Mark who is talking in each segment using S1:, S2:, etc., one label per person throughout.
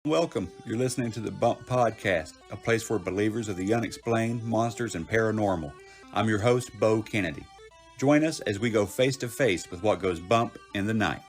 S1: Welcome. You're listening to the Bump Podcast, a place for believers of the unexplained, monsters, and paranormal. I'm your host, Bo Kennedy. Join us as we go face to face with what goes bump in the night.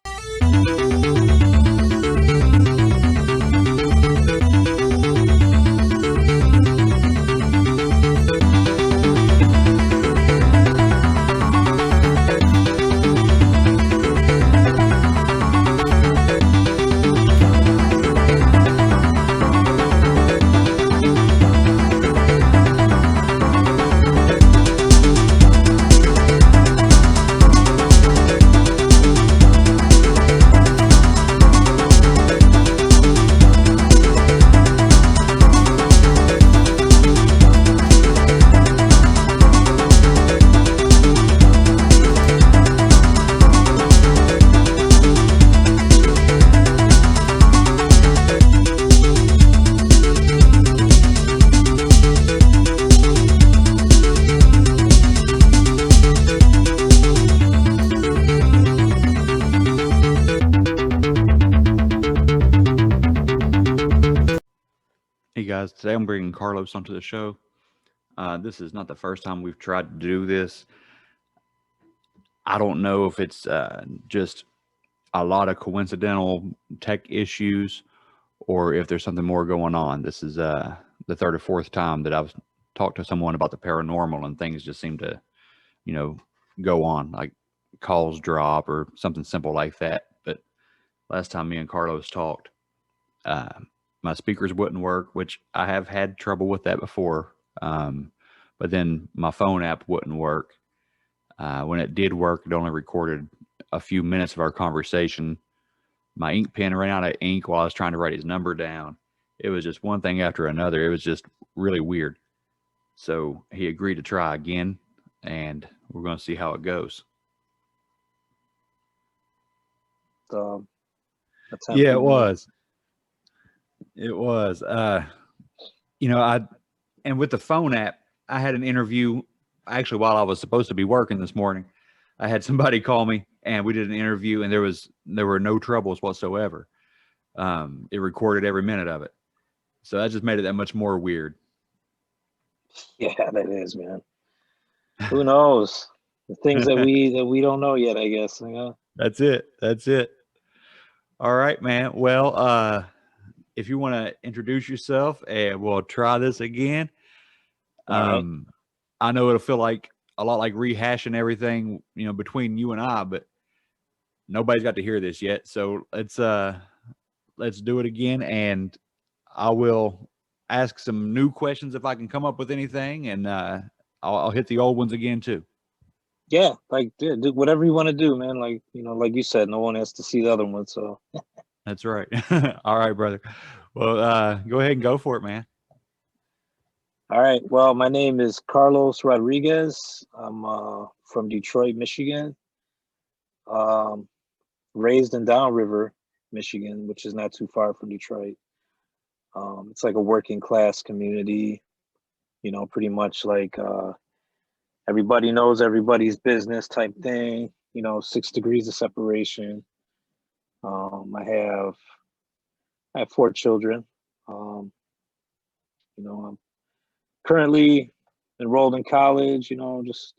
S1: Hey guys, today I'm bringing Carlos onto the show. This is not the first time we've tried to do this. I don't know if it's just a lot of coincidental tech issues or if there's something more going on. This is the third or fourth time that I've talked to someone about the paranormal and things just seem to, go on, like calls drop or something simple like that. But last time me and Carlos talked, uh, my speakers wouldn't work, which I have had trouble with that before. But then my phone app wouldn't work. When it did work, it only recorded a few minutes of our conversation. My ink pen ran out of ink while I was trying to write his number down. It was just one thing after another. It was just really weird. So he agreed to try again, and we're going to see how it goes. Yeah, it was. It was. And with the phone app, I had an interview actually while I was supposed to be working this morning. I had somebody call me and we did an interview and there were no troubles whatsoever. It recorded every minute of it. So that just made it that much more weird.
S2: Yeah, that is, man. Who knows? The things that we don't know yet, I guess.
S1: That's it. All right, man. Well, if you want to introduce yourself and we'll try this again.
S2: Right.
S1: I know it'll feel like a lot like rehashing everything, between you and I, but nobody's got to hear this yet. So let's do it again, and I will ask some new questions if I can come up with anything, and I'll hit the old ones again too.
S2: Yeah, do whatever you want to do, man. Like you said, no one has to see the other one, so.
S1: That's right. All right, brother. Well, go ahead and go for it, man.
S2: All right. Well, my name is Carlos Rodriguez. I'm from Detroit, Michigan. Raised in Downriver, Michigan, which is not too far from Detroit. It's like a working class community, pretty much like everybody knows everybody's business type thing, 6 degrees of separation. I have 4 children. I'm currently enrolled in college, just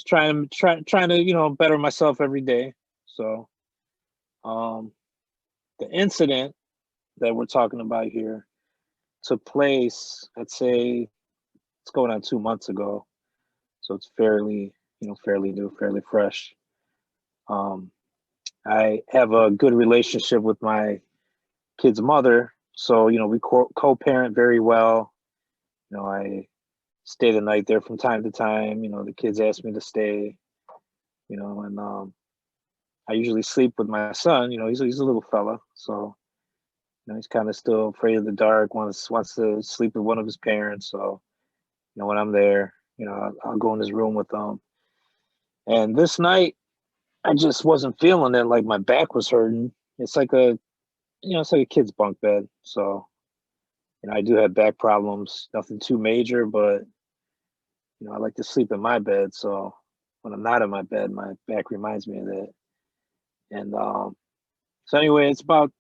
S2: trying to, better myself every day. So the incident that we're talking about here took place, I'd say it's going on 2 months ago. So it's fairly new, fairly fresh. I have a good relationship with my kid's mother. So, we co-parent very well. I stay the night there from time to time. The kids ask me to stay, and I usually sleep with my son. He's a little fella. So, he's kind of still afraid of the dark, wants to sleep with one of his parents. So, when I'm there, I'll go in his room with them. And this night, I just wasn't feeling it. Like my back was hurting. It's like a kid's bunk bed. So, I do have back problems. Nothing too major, but I like to sleep in my bed. So when I'm not in my bed, my back reminds me of that. And so anyway, it's about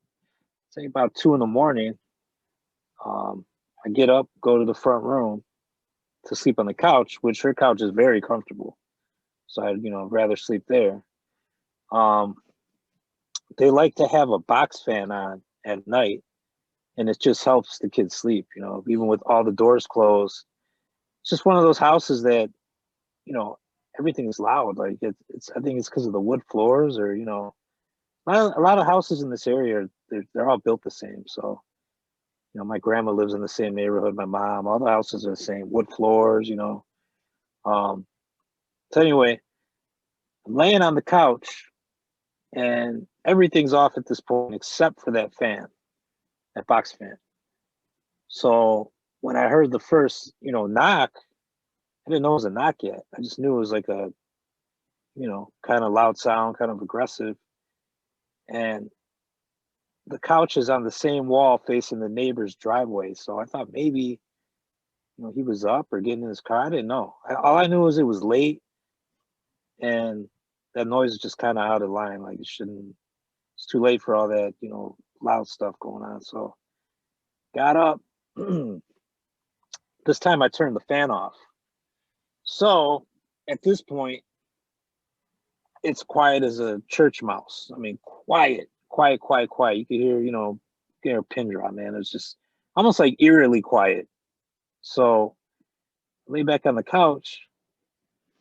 S2: say about 2 in the morning. I get up, go to the front room to sleep on the couch, which her couch is very comfortable. So I'd, rather sleep there. Um, they like to have a box fan on at night, and it just helps the kids sleep, even with all the doors closed. It's just one of those houses that, you know, everything is loud. Like I think it's because of the wood floors, or a lot of houses in this area, they're all built the same. So, my grandma lives in the same neighborhood. My mom, all the houses are the same, wood floors. Um, so anyway, I'm laying on the couch, and everything's off at this point except for that fan, that box fan. So when I heard the first, knock, I didn't know it was a knock yet. I just knew it was like a, kind of loud sound, kind of aggressive. And the couch is on the same wall facing the neighbor's driveway. So I thought maybe, he was up or getting in his car. I didn't know. All I knew was it was late, and that noise is just kind of out of line. Like it shouldn't, it's too late for all that, loud stuff going on. So got up. This time I turned the fan off. So at this point, it's quiet as a church mouse. I mean, quiet, quiet, quiet, quiet. You could hear, hear a pin drop, man. It's just almost like eerily quiet. So I lay back on the couch.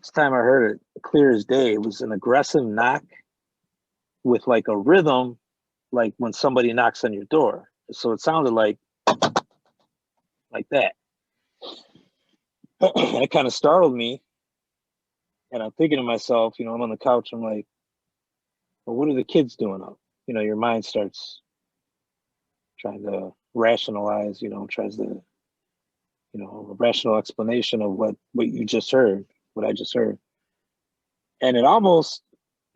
S2: This time I heard it clear as day. It was an aggressive knock with like a rhythm, like when somebody knocks on your door. So it sounded like that. That kind of startled me. And I'm thinking to myself, I'm on the couch. I'm like, well, what are the kids doing up? Your mind starts trying to rationalize, tries to, a rational explanation of what you just heard, what I just heard. And it almost,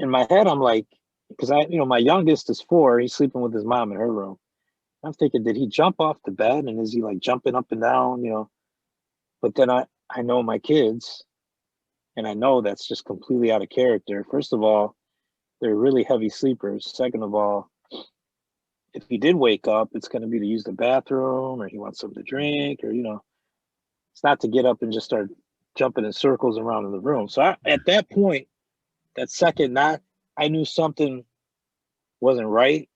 S2: in my head, I'm like, because my youngest is 4, he's sleeping with his mom in her room. I'm thinking, did he jump off the bed, and is he like jumping up and down, But then I know my kids, and I know that's just completely out of character. First of all, they're really heavy sleepers. Second of all, if he did wake up, it's going to be to use the bathroom, or he wants something to drink, or, it's not to get up and just start jumping in circles around in the room. So at that point, that second knock, I knew something wasn't right.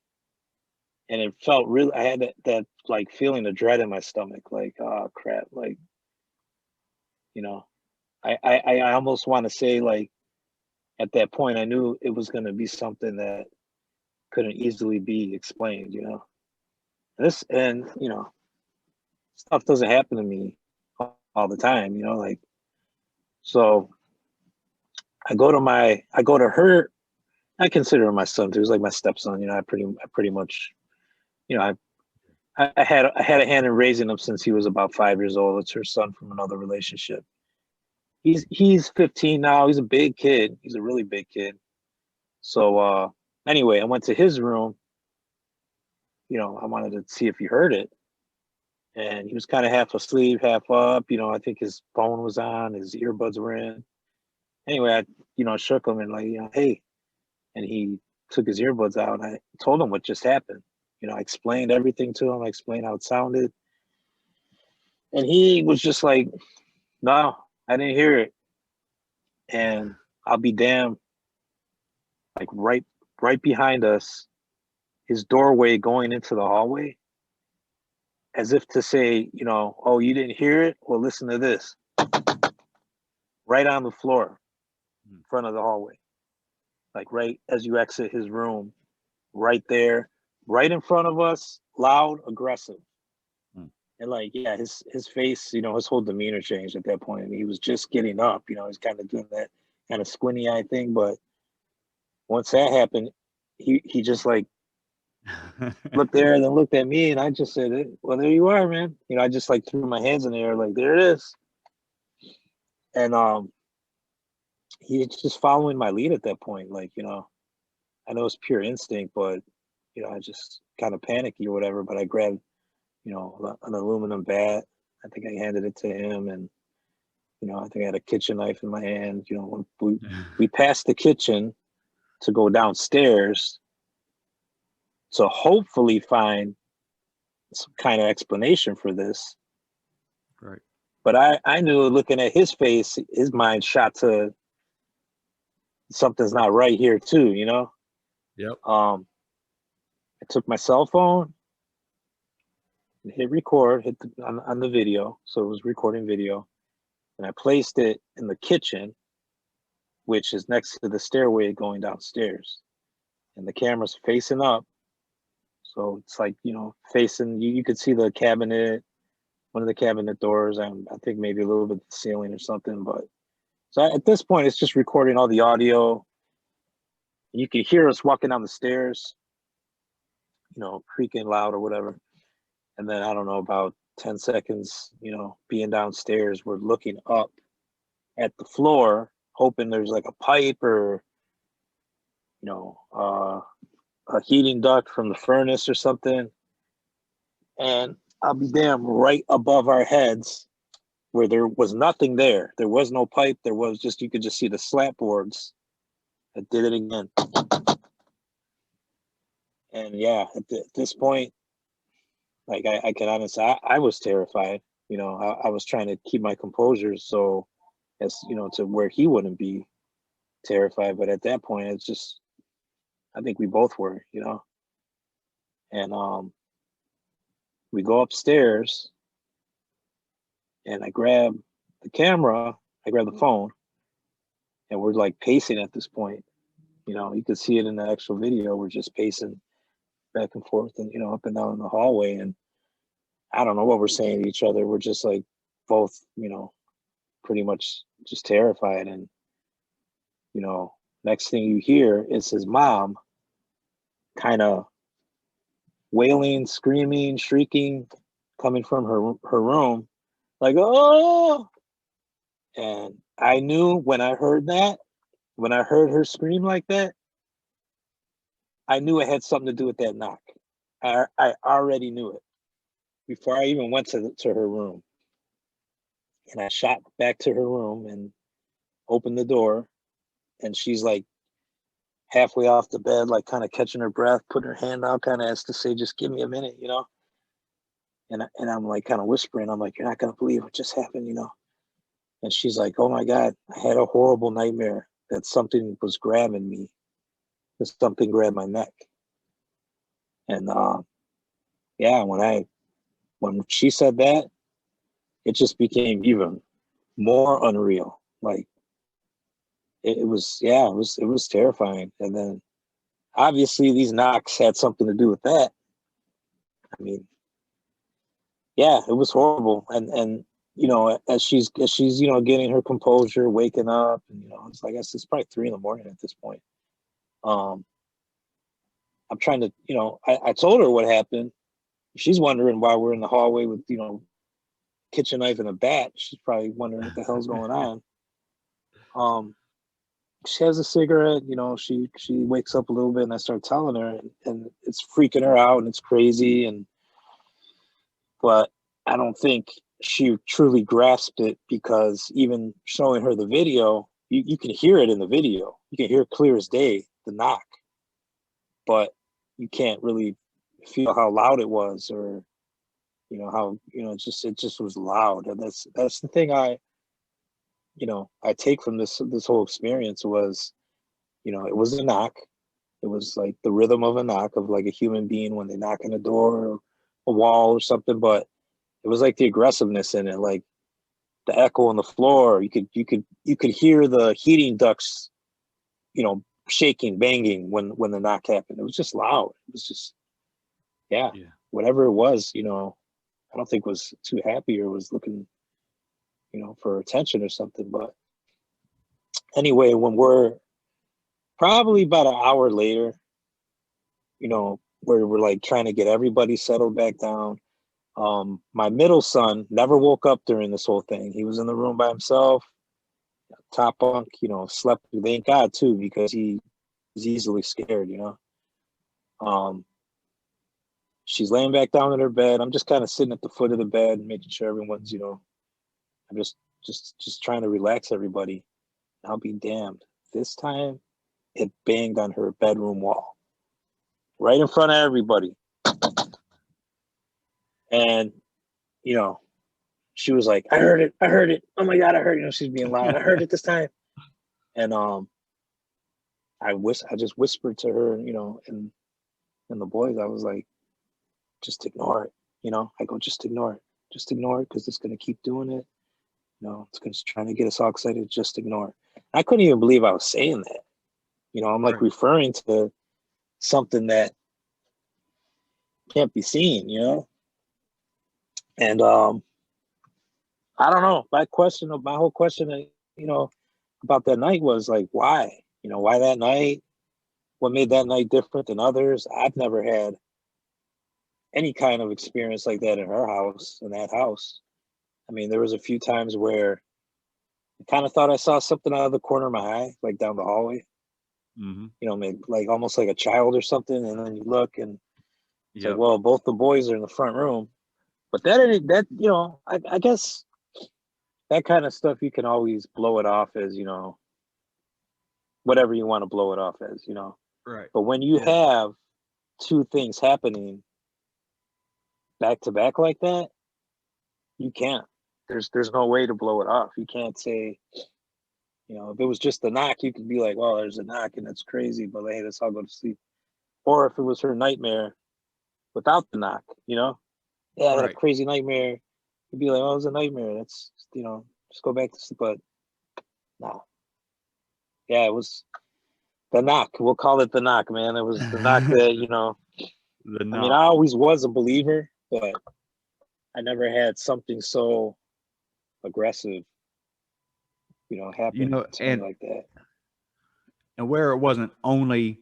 S2: And it felt really, I had that like feeling of dread in my stomach, like, oh crap. Like, I almost want to say, like, at that point, I knew it was going to be something that couldn't easily be explained, and stuff doesn't happen to me all the time, like, so I go to her. I consider her my son too. He's like my stepson, I pretty much, I had a hand in raising him since he was about 5 years old. It's her son from another relationship. He's 15 now. He's a big kid. He's a really big kid. So anyway, I went to his room. I wanted to see if he heard it. And he was kind of half asleep, half up. I think his phone was on, his earbuds were in. Anyway, I shook him and like, hey. And he took his earbuds out, and I told him what just happened. I explained everything to him. I explained how it sounded. And he was just like, no, I didn't hear it. And I'll be damned, like right behind us, his doorway going into the hallway, as if to say, oh, you didn't hear it? Well, listen to this. Right on the floor in front of the hallway. Like right as you exit his room, right there, right in front of us, loud, aggressive. And like, yeah, his face, his whole demeanor changed at that point. And he was just getting up, he's kind of doing that kind of squinty eye thing. But once that happened, he just like looked there and then looked at me, and I just said, well, there you are, man. I just like threw my hands in the air, like, there it is. And he's just following my lead at that point. Like, I know it's pure instinct, but I just kind of panicky or whatever. But I grabbed, an aluminum bat. I think I handed it to him, and I think I had a kitchen knife in my hand. We passed the kitchen to go downstairs, to hopefully find some kind of explanation for this.
S1: Right.
S2: But I knew, looking at his face, his mind shot to something's not right here too, you know?
S1: Yep.
S2: I took my cell phone and hit record, on the video, so it was recording video, and I placed it in the kitchen, which is next to the stairway going downstairs, and the camera's facing up, so it's like, you know, facing you. You could see the cabinet, one of the cabinet doors, and I think maybe a little bit of the ceiling or something. But so at this point, it's just recording all the audio. You can hear us walking down the stairs, you know, creaking loud or whatever. And then I don't know, about 10 seconds, you know, being downstairs, we're looking up at the floor, hoping there's like a pipe or, you know, a heating duct from the furnace or something. And I'll be damn, right above our heads, where there was nothing there. There was no pipe. There was just, you could just see the slat boards. I did it again. And yeah, at this point, like I can honestly, I was terrified. You know, I was trying to keep my composure, so as you know, to where he wouldn't be terrified. But at that point, it's just, I think we both were, you know. And we go upstairs, and I grab the camera, I grab the phone, and we're like pacing at this point. You know, you could see it in the actual video. We're just pacing back and forth, and you know, up and down in the hallway, and I don't know what we're saying to each other. We're just like both, you know, pretty much just terrified. And you know, next thing you hear is his mom kind of wailing, screaming, shrieking, coming from her room, like, oh. And I knew when I heard that, when I heard her scream like that, I knew it had something to do with that knock. I already knew it before I even went to her room. And I shot back to her room and opened the door, and she's like halfway off the bed, like kind of catching her breath, putting her hand out, kind of as to say, just give me a minute, you know? And I'm like kind of whispering, I'm like, you're not going to believe what just happened, you know? And she's like, oh my God, I had a horrible nightmare that something was grabbing me, that something grabbed my neck. And yeah, when she said that, it just became even more unreal. Like it was, yeah, it was terrifying. And then obviously these knocks had something to do with that. I mean, yeah, it was horrible. And you know, as she's you know, getting her composure, waking up, and you know, it's like, I guess it's probably 3 a.m. at this point. Um, I'm trying to, you know, I told her what happened. She's wondering why we're in the hallway with, you know, kitchen knife and a bat. She's probably wondering what the hell's going on. Um, she has a cigarette, you know, she wakes up a little bit, and I start telling her, and it's freaking her out, and it's crazy. And but I don't think she truly grasped it, because even showing her the video, you can hear it in the video. You can hear clear as day, the knock, but you can't really feel how loud it was, or you know how, you know, it just was loud. And that's the thing you know, I take from this whole experience was, you know, it was a knock. It was like the rhythm of a knock, of like a human being when they knock on a door or a wall or something. But it was like the aggressiveness in it, like the echo on the floor. You could hear the heating ducts, you know, shaking, banging when the knock happened. It was just loud. It was just, yeah,
S1: Yeah.
S2: whatever it was, you know, I don't think was too happy or was looking, you know, for attention or something. But anyway, when we're probably about an hour later, you know, where we're like trying to get everybody settled back down. My middle son never woke up during this whole thing. He was in the room by himself, top bunk, you know, slept. Thank God too, because he was easily scared, you know. Um, she's laying back down in her bed. I'm just kind of sitting at the foot of the bed, making sure everyone's, you know, I'm just trying to relax everybody. I'll be damned. This time it banged on her bedroom wall. right in front of everybody. And, you know, she was like, I heard it. Oh my God, I heard it. You know, she's being loud. I heard it this time. And I just whispered to her, you know, and the boys, I was like, just ignore it. You know, I go, just ignore it. Just ignore it because it's going to keep doing it. You know, it's trying to get us all excited. Just ignore it. I couldn't even believe I was saying that. You know, I'm like
S1: Right.
S2: referring to something that can't be seen, you know? And I don't know. My whole question, you know, about that night was like, why? You know, why that night? What made that night different than others? I've never had any kind of experience like that in that house. I mean, there was a few times where I kind of thought I saw something out of the corner of my eye, like down the hallway.
S1: Mm-hmm.
S2: You know, maybe like almost like a child or something. And then you look and it's like,
S1: Yep.
S2: well, both the boys are in the front room. But you know, I guess that kind of stuff you can always blow it off as, you know, whatever you want to blow it off as, you know.
S1: Right.
S2: But when you
S1: Yeah.
S2: have two things happening back to back like that, you can't. There's no way to blow it off. You can't say, you know, if it was just a knock, you could be like, well, there's a knock and that's crazy, but hey, let's all go to sleep. Or if it was her nightmare without the knock, you know, yeah, I had a
S1: Right.
S2: crazy nightmare. You'd be like, oh, it was a nightmare. That's, you know, just go back to sleep. But no, yeah, it was the knock. We'll call it the knock, man. It was the knock that, you know,
S1: The
S2: I mean, I
S1: knock.
S2: always was a believer, but I never had something so aggressive, you know,
S1: You
S2: happen
S1: know,
S2: to me like that.
S1: and where it wasn't only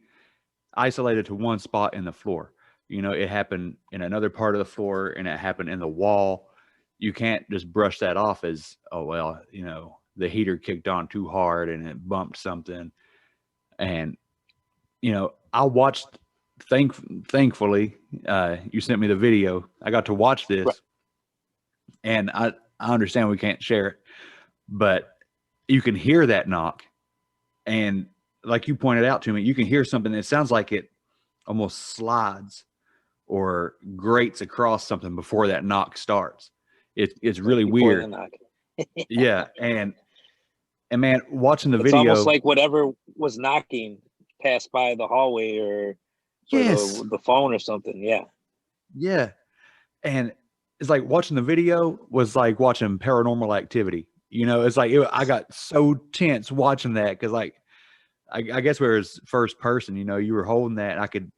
S1: isolated to one spot in the floor. You know, it happened in another part of the floor and it happened in the wall. You can't just brush that off as, oh, well, you know, the heater kicked on too hard and it bumped something. And, you know, I watched, thankfully, you sent me the video. I got to watch
S2: Right.
S1: this and I understand we can't share it, but you can hear that knock. And like you pointed out to me, you can hear something that sounds like it almost slides or grates across something before that knock starts. It's
S2: Like
S1: really
S2: before the
S1: weird.
S2: knock.
S1: Yeah, and man, watching the
S2: It's almost
S1: video,
S2: like whatever was knocking passed by the hallway or
S1: yes,
S2: the phone or something. Yeah.
S1: yeah, and it's like watching the video was like watching Paranormal Activity. You know, it's like I got so tense watching that because like I guess we were first person. You know, you were holding that. And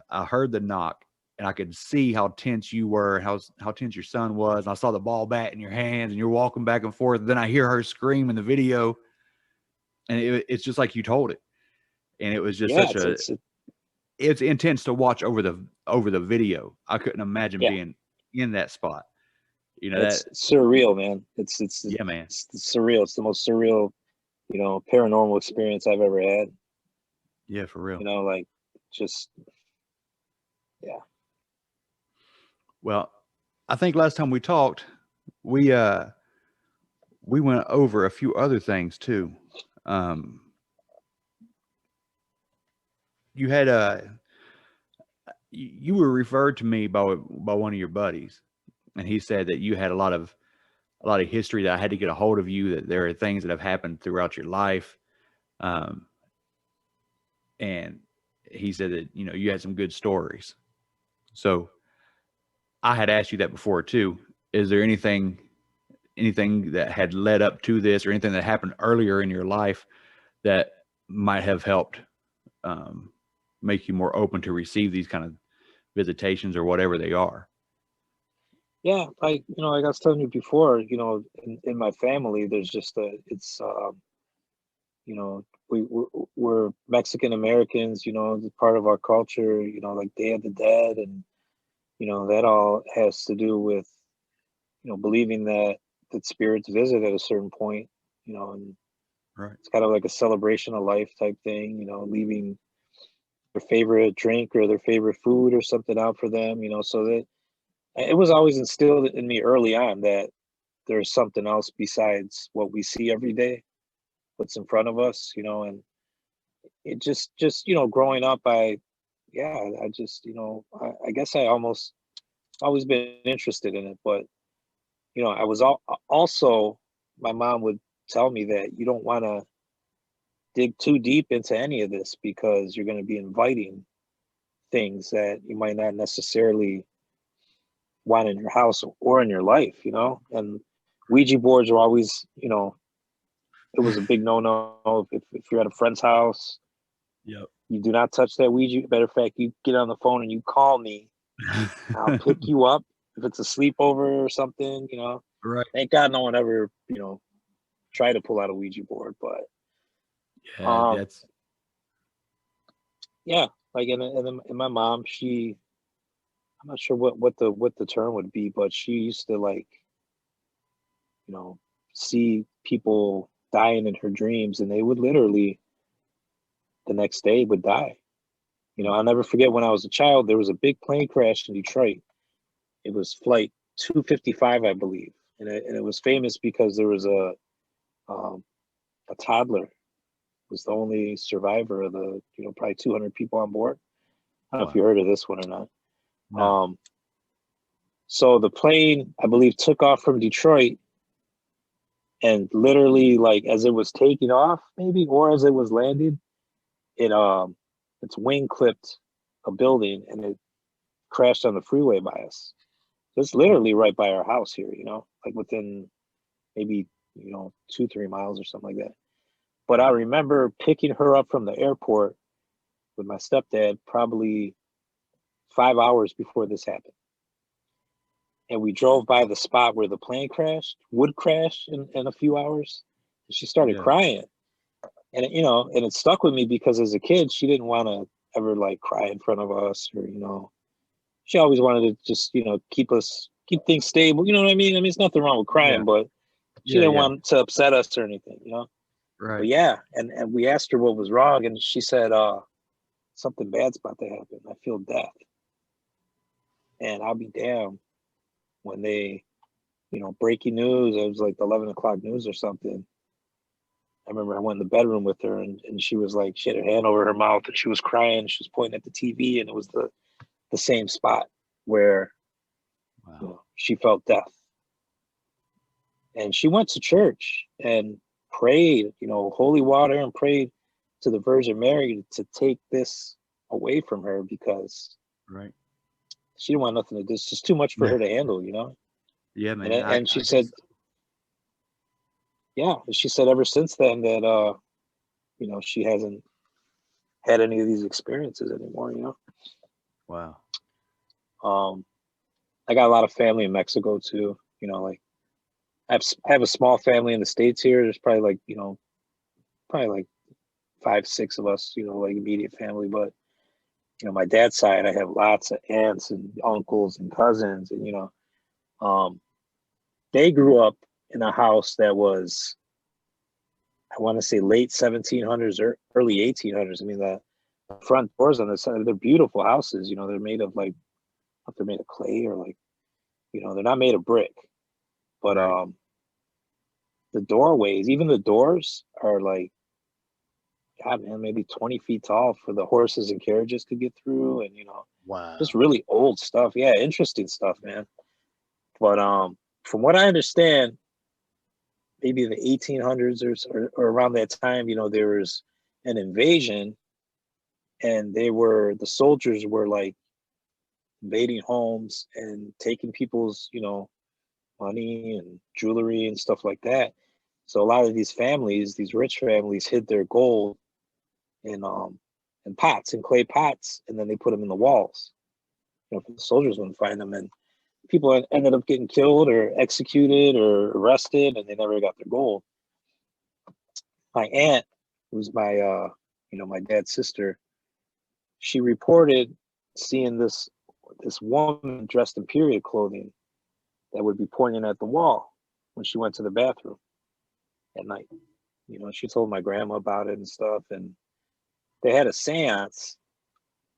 S1: I heard the knock, and I could see how tense you were, how tense your son was. And I saw the ball bat in your hands, and you're walking back and forth. And then I hear her scream in the video, and it's just like you told it. And it was just
S2: Yeah.
S1: such it's intense to watch over the video. I couldn't imagine
S2: Yeah.
S1: being in that spot. You know that,
S2: It's surreal, man.
S1: yeah, man,
S2: It's surreal. It's the most surreal, you know, paranormal experience I've ever had.
S1: yeah, for real.
S2: You know, like just, yeah.
S1: Well, I think last time we talked, we we went over a few other things too. Um, you had you were referred to me by one of your buddies, and he said that you had a lot of history that I had to get a hold of you. That there are things that have happened throughout your life, um, and he said that you know you had some good stories. So I had asked you that before too. Is there anything that had led up to this, or anything that happened earlier in your life that might have helped um, make you more open to receive these kind of visitations or whatever they are?
S2: Yeah. Like, you know, like I was telling you before, you know, in my family, there's just it's, you know, we're Mexican Americans, you know, it's part of our culture, you know, like Day of the Dead. And, you know, that all has to do with, you know, believing that spirits visit at a certain point, you know, and
S1: Right.
S2: it's kind of like a celebration of life type thing, you know, leaving their favorite drink or their favorite food or something out for them, you know, so that it was always instilled in me early on that there's something else besides what we see every day, what's in front of us, you know. And it just, you know, growing up, yeah, I just, I guess I almost always been interested in it, but I was also, my mom would tell me that you don't want to dig too deep into any of this because you're going to be inviting things that you might not necessarily want in your house or in your life, and Ouija boards are always, it was a big no-no. If you're at a friend's house,
S1: Yep.
S2: you do not touch that Ouija. Matter of fact, you get on the phone and you call me. I'll pick you up if it's a sleepover or something.
S1: Right.
S2: Thank God no one ever, tried to pull out a Ouija board, but
S1: Yeah,
S2: um,
S1: that's
S2: yeah, like and my mom, I'm not sure what the term would be, but she used to like, you know, see people dying in her dreams, and they would literally the next day would die. I'll never forget when I was a child, there was a big plane crash in Detroit. It was flight 255, I believe, and it was famous because there was um, a toddler was the only survivor of the probably 200 people on board. I don't know if you
S1: wow.
S2: heard of this one or not.
S1: No.
S2: So the plane, I believe, took off from Detroit, and literally, like as it was taking off, maybe, or as it was landing, its wing clipped a building and it crashed on the freeway by us. It's literally right by our house here, like within maybe 2-3 miles or something like that. But I
S1: Wow.
S2: remember picking her up from the airport with my stepdad probably 5 hours before this happened. And we drove by the spot where the plane would crash in a few hours. And she started
S1: Yeah.
S2: crying. And it stuck with me because as a kid, she didn't want to ever like cry in front of us or, she always wanted to just, keep things stable. You know what I mean? I mean, there's nothing wrong with
S1: Yeah.
S2: crying, but she
S1: Yeah.
S2: didn't
S1: Yeah.
S2: want to upset us or anything. But
S1: Right.
S2: yeah, and we asked her what was wrong, and she said, something bad's about to happen. I feel death. And I'll be damned when they, breaking news, it was like the 11 o'clock news or something. I remember I went in the bedroom with her and she was like, she had her hand over her mouth and she was crying. She was pointing at the TV and it was the same spot where,
S1: Wow.
S2: she felt death. And she went to church and prayed, holy water, and prayed to the Virgin Mary to take this away from her because
S1: Right.
S2: she didn't want nothing to do. It's just too much for
S1: Yeah.
S2: her to handle.
S1: Yeah,
S2: And
S1: man.
S2: and she
S1: I
S2: said,
S1: guess.
S2: yeah, she said ever since then that she hasn't had any of these experiences anymore.
S1: Wow.
S2: Um, I got a lot of family in Mexico too. Like I have a small family in the States here. There's probably like, probably like 5, 6 of us, like immediate family. But, my dad's side, I have lots of aunts and uncles and cousins. And, um, they grew up in a house that was, I want to say late 1700s or early 1800s. I mean, the front doors on the side, they're beautiful houses. They're made of like, if they're made of clay or like, they're not made of brick. But
S1: Right.
S2: the doorways, even the doors are like, God, man, maybe 20 feet tall for the horses and carriages to get through. And, just
S1: Wow.
S2: really old stuff. Yeah, interesting stuff, man. But from what I understand, maybe in the 1800s or around that time, there was an invasion and the soldiers were like invading homes and taking people's, money and jewelry and stuff like that. So a lot of these families, these rich families, hid their gold in pots, in clay pots, and then they put them in the walls. The soldiers wouldn't find them, and people ended up getting killed or executed or arrested, and they never got their gold. My aunt, who's my dad's sister, she reported seeing this woman dressed in period clothing that would be pointing at the wall when she went to the bathroom at night. She told my grandma about it and stuff, and they had a séance,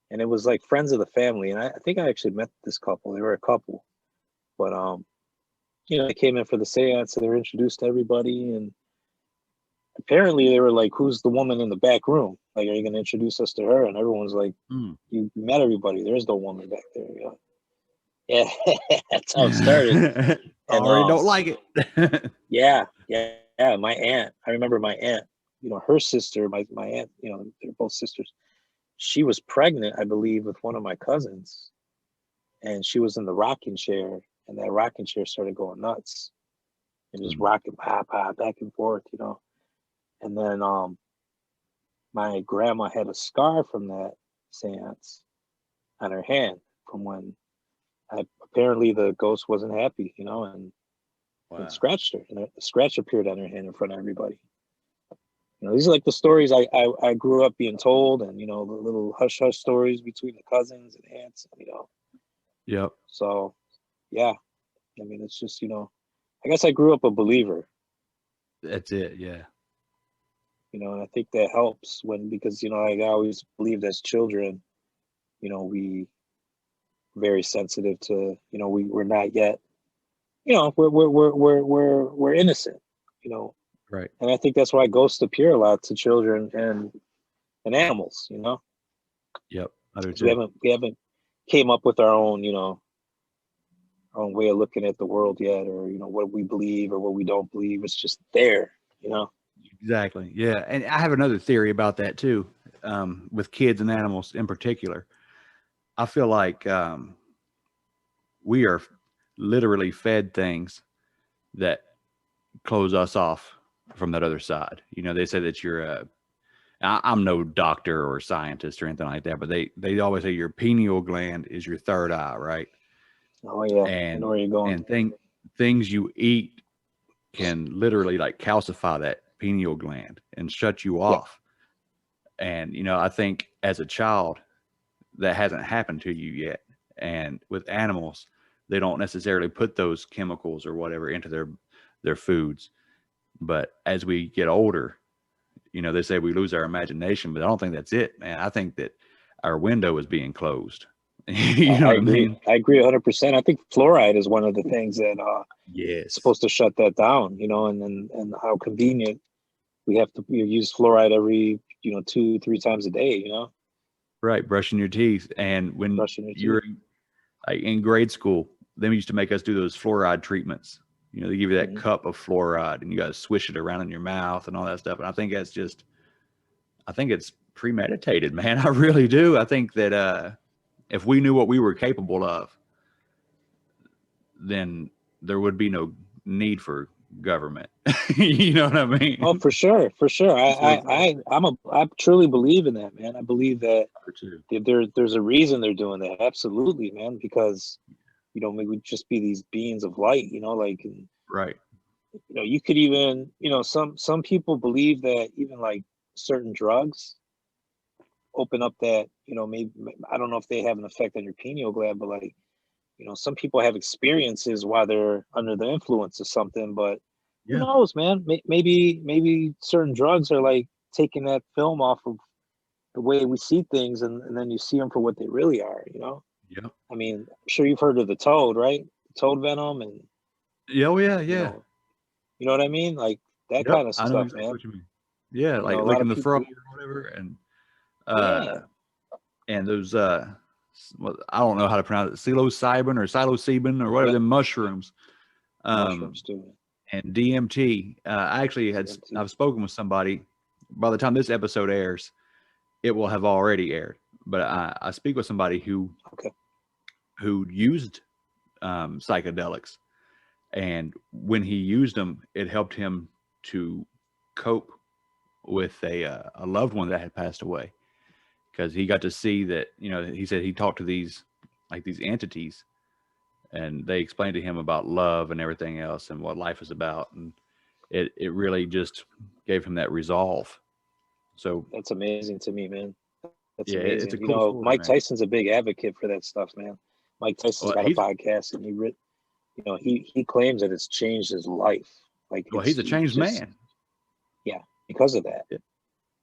S2: and it was like friends of the family. And I think I actually met this couple. They were a couple, but they came in for the séance and they were introduced to everybody. And apparently they were like, "Who's the woman in the back room? Like, are you going to introduce us to her?" And everyone's like,
S1: Mm.
S2: "You met everybody. There's no woman back there." You know? Yeah, that's how it started. And
S1: Already don't like it.
S2: yeah, yeah, yeah. My aunt, I remember my aunt. You know, her sister, my aunt. You know, they're both sisters. She was pregnant, I believe, with one of my cousins, and she was in the rocking chair, and that rocking chair started going nuts and just
S1: Mm.
S2: rocking, pop, pop, back and forth. You know, and then my grandma had a scar from that seance on her hand from when apparently the ghost wasn't happy, you know, and
S1: Wow.
S2: scratched her, and a scratch appeared on her hand in front of everybody. You know, these are like the stories I grew up being told, and you know, the little hush hush stories between the cousins and aunts, you know.
S1: Yep.
S2: So yeah, I mean, it's just, you know, I guess I grew up a believer,
S1: That's it. Yeah.
S2: you know, and I think that helps when, because you know, I always believed as children, you know, we very sensitive to, you know, we're not yet, you know, we're innocent, you know,
S1: Right.
S2: and I think that's why ghosts appear a lot to children and animals, you know,
S1: Yep. I do
S2: because
S1: too.
S2: we haven't came up with our own, you know, our own way of looking at the world yet, or you know, what we believe or what we don't believe. It's just there, you know.
S1: Exactly. Yeah. And I have another theory about that too, with kids and animals in particular. I feel like we are literally fed things that close us off from that other side. You know, they say that you're I'm no doctor or scientist or anything like that, but they always say your pineal gland is your third eye, right?
S2: Oh yeah, I know
S1: And
S2: where you're going.
S1: and things you eat can literally like calcify that pineal gland and shut you
S2: Yeah,
S1: off. And you know, I think as a child that hasn't happened to you yet. And with animals, they don't necessarily put those chemicals or whatever into their foods. But as we get older, you know, they say we lose our imagination, but I don't think that's it, man. I think that our window is being closed. You know
S2: I
S1: what I
S2: agree.
S1: mean?
S2: I agree 100%. I think fluoride is one of the things that
S1: Yes.
S2: supposed to shut that down, you know, and how convenient we have to use fluoride every, you know, 2 3 times a day, you know,
S1: Right. Brushing your teeth. And when
S2: brushing your teeth.
S1: you're like in grade school, they used to make us do those fluoride treatments. You know, they give you that
S2: Hmm.
S1: cup of fluoride and you got to swish it around in your mouth and all that stuff. And I think it's premeditated, man. I really do. I think that if we knew what we were capable of, then there would be no need for government. You know what I
S2: Oh,
S1: mean?
S2: for sure, for sure.
S1: So it's like,
S2: I truly believe in that, man. I believe that
S1: too.
S2: there's a reason they're doing that. Absolutely, man. Because you know, maybe we'd just be these beings of light, you know, like, and,
S1: Right.
S2: you know, you could even, you know, some people believe that even like certain drugs open up that, you know, maybe, I don't know if they have an effect on your pineal gland, but like, you know, some people have experiences while they're under the influence of something, but who
S1: Yeah.
S2: knows, man? Maybe certain drugs are like taking that film off of the way we see things, and then you see them for what they really are, you know?
S1: Yep.
S2: I mean, I'm sure you've heard of the toad, right? Toad venom, and
S1: Yeah. Oh, yeah.
S2: you
S1: Yeah.
S2: know, you know what I mean? Like that
S1: Yep.
S2: kind of
S1: I know
S2: stuff,
S1: exactly
S2: man.
S1: what you mean. Yeah.
S2: You know,
S1: Like
S2: a lot
S1: licking
S2: of
S1: the frog
S2: people,
S1: or whatever. Uh,
S2: yeah,
S1: and those, I don't know how to pronounce it, psilocybin or whatever,
S2: yep,
S1: the mushrooms. Um,
S2: mushrooms too.
S1: and DMT. I actually
S2: DMT.
S1: I've spoken with somebody. By the time this episode airs, it will have already aired. But I speak with somebody
S2: Okay,
S1: who used psychedelics, and when he used them, it helped him to cope with a loved one that had passed away, because he got to see that, you know, he said he talked to these entities, and they explained to him about love and everything else and what life is about, and it really just gave him that resolve. So
S2: that's amazing to me, man. That's
S1: yeah, it's a
S2: amazing. You
S1: cool
S2: know,
S1: story,
S2: Mike
S1: man.
S2: Tyson's a big advocate for that stuff, man. Mike Tyson's
S1: Well,
S2: got a
S1: he's
S2: podcast, and you know, he claims that it's changed his life. Like
S1: he's a
S2: he
S1: changed
S2: just,
S1: man.
S2: yeah, because of that.
S1: Yeah,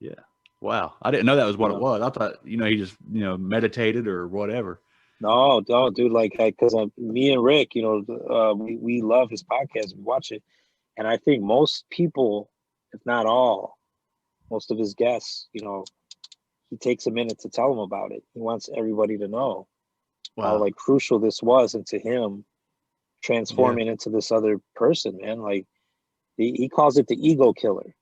S1: yeah. Wow, I didn't know that was
S2: You
S1: what it
S2: know,
S1: was. I thought, you know, he just, you know, meditated or whatever.
S2: no, no, dude, like, because me and Rick, you know, we love his podcast, we watch it, and I think most people if not all, most of his guests, he takes a minute to tell them about it. He wants everybody to know how
S1: Wow.
S2: like crucial this was into him
S1: Yeah.
S2: transforming into this other person, man. Like he calls it the ego killer.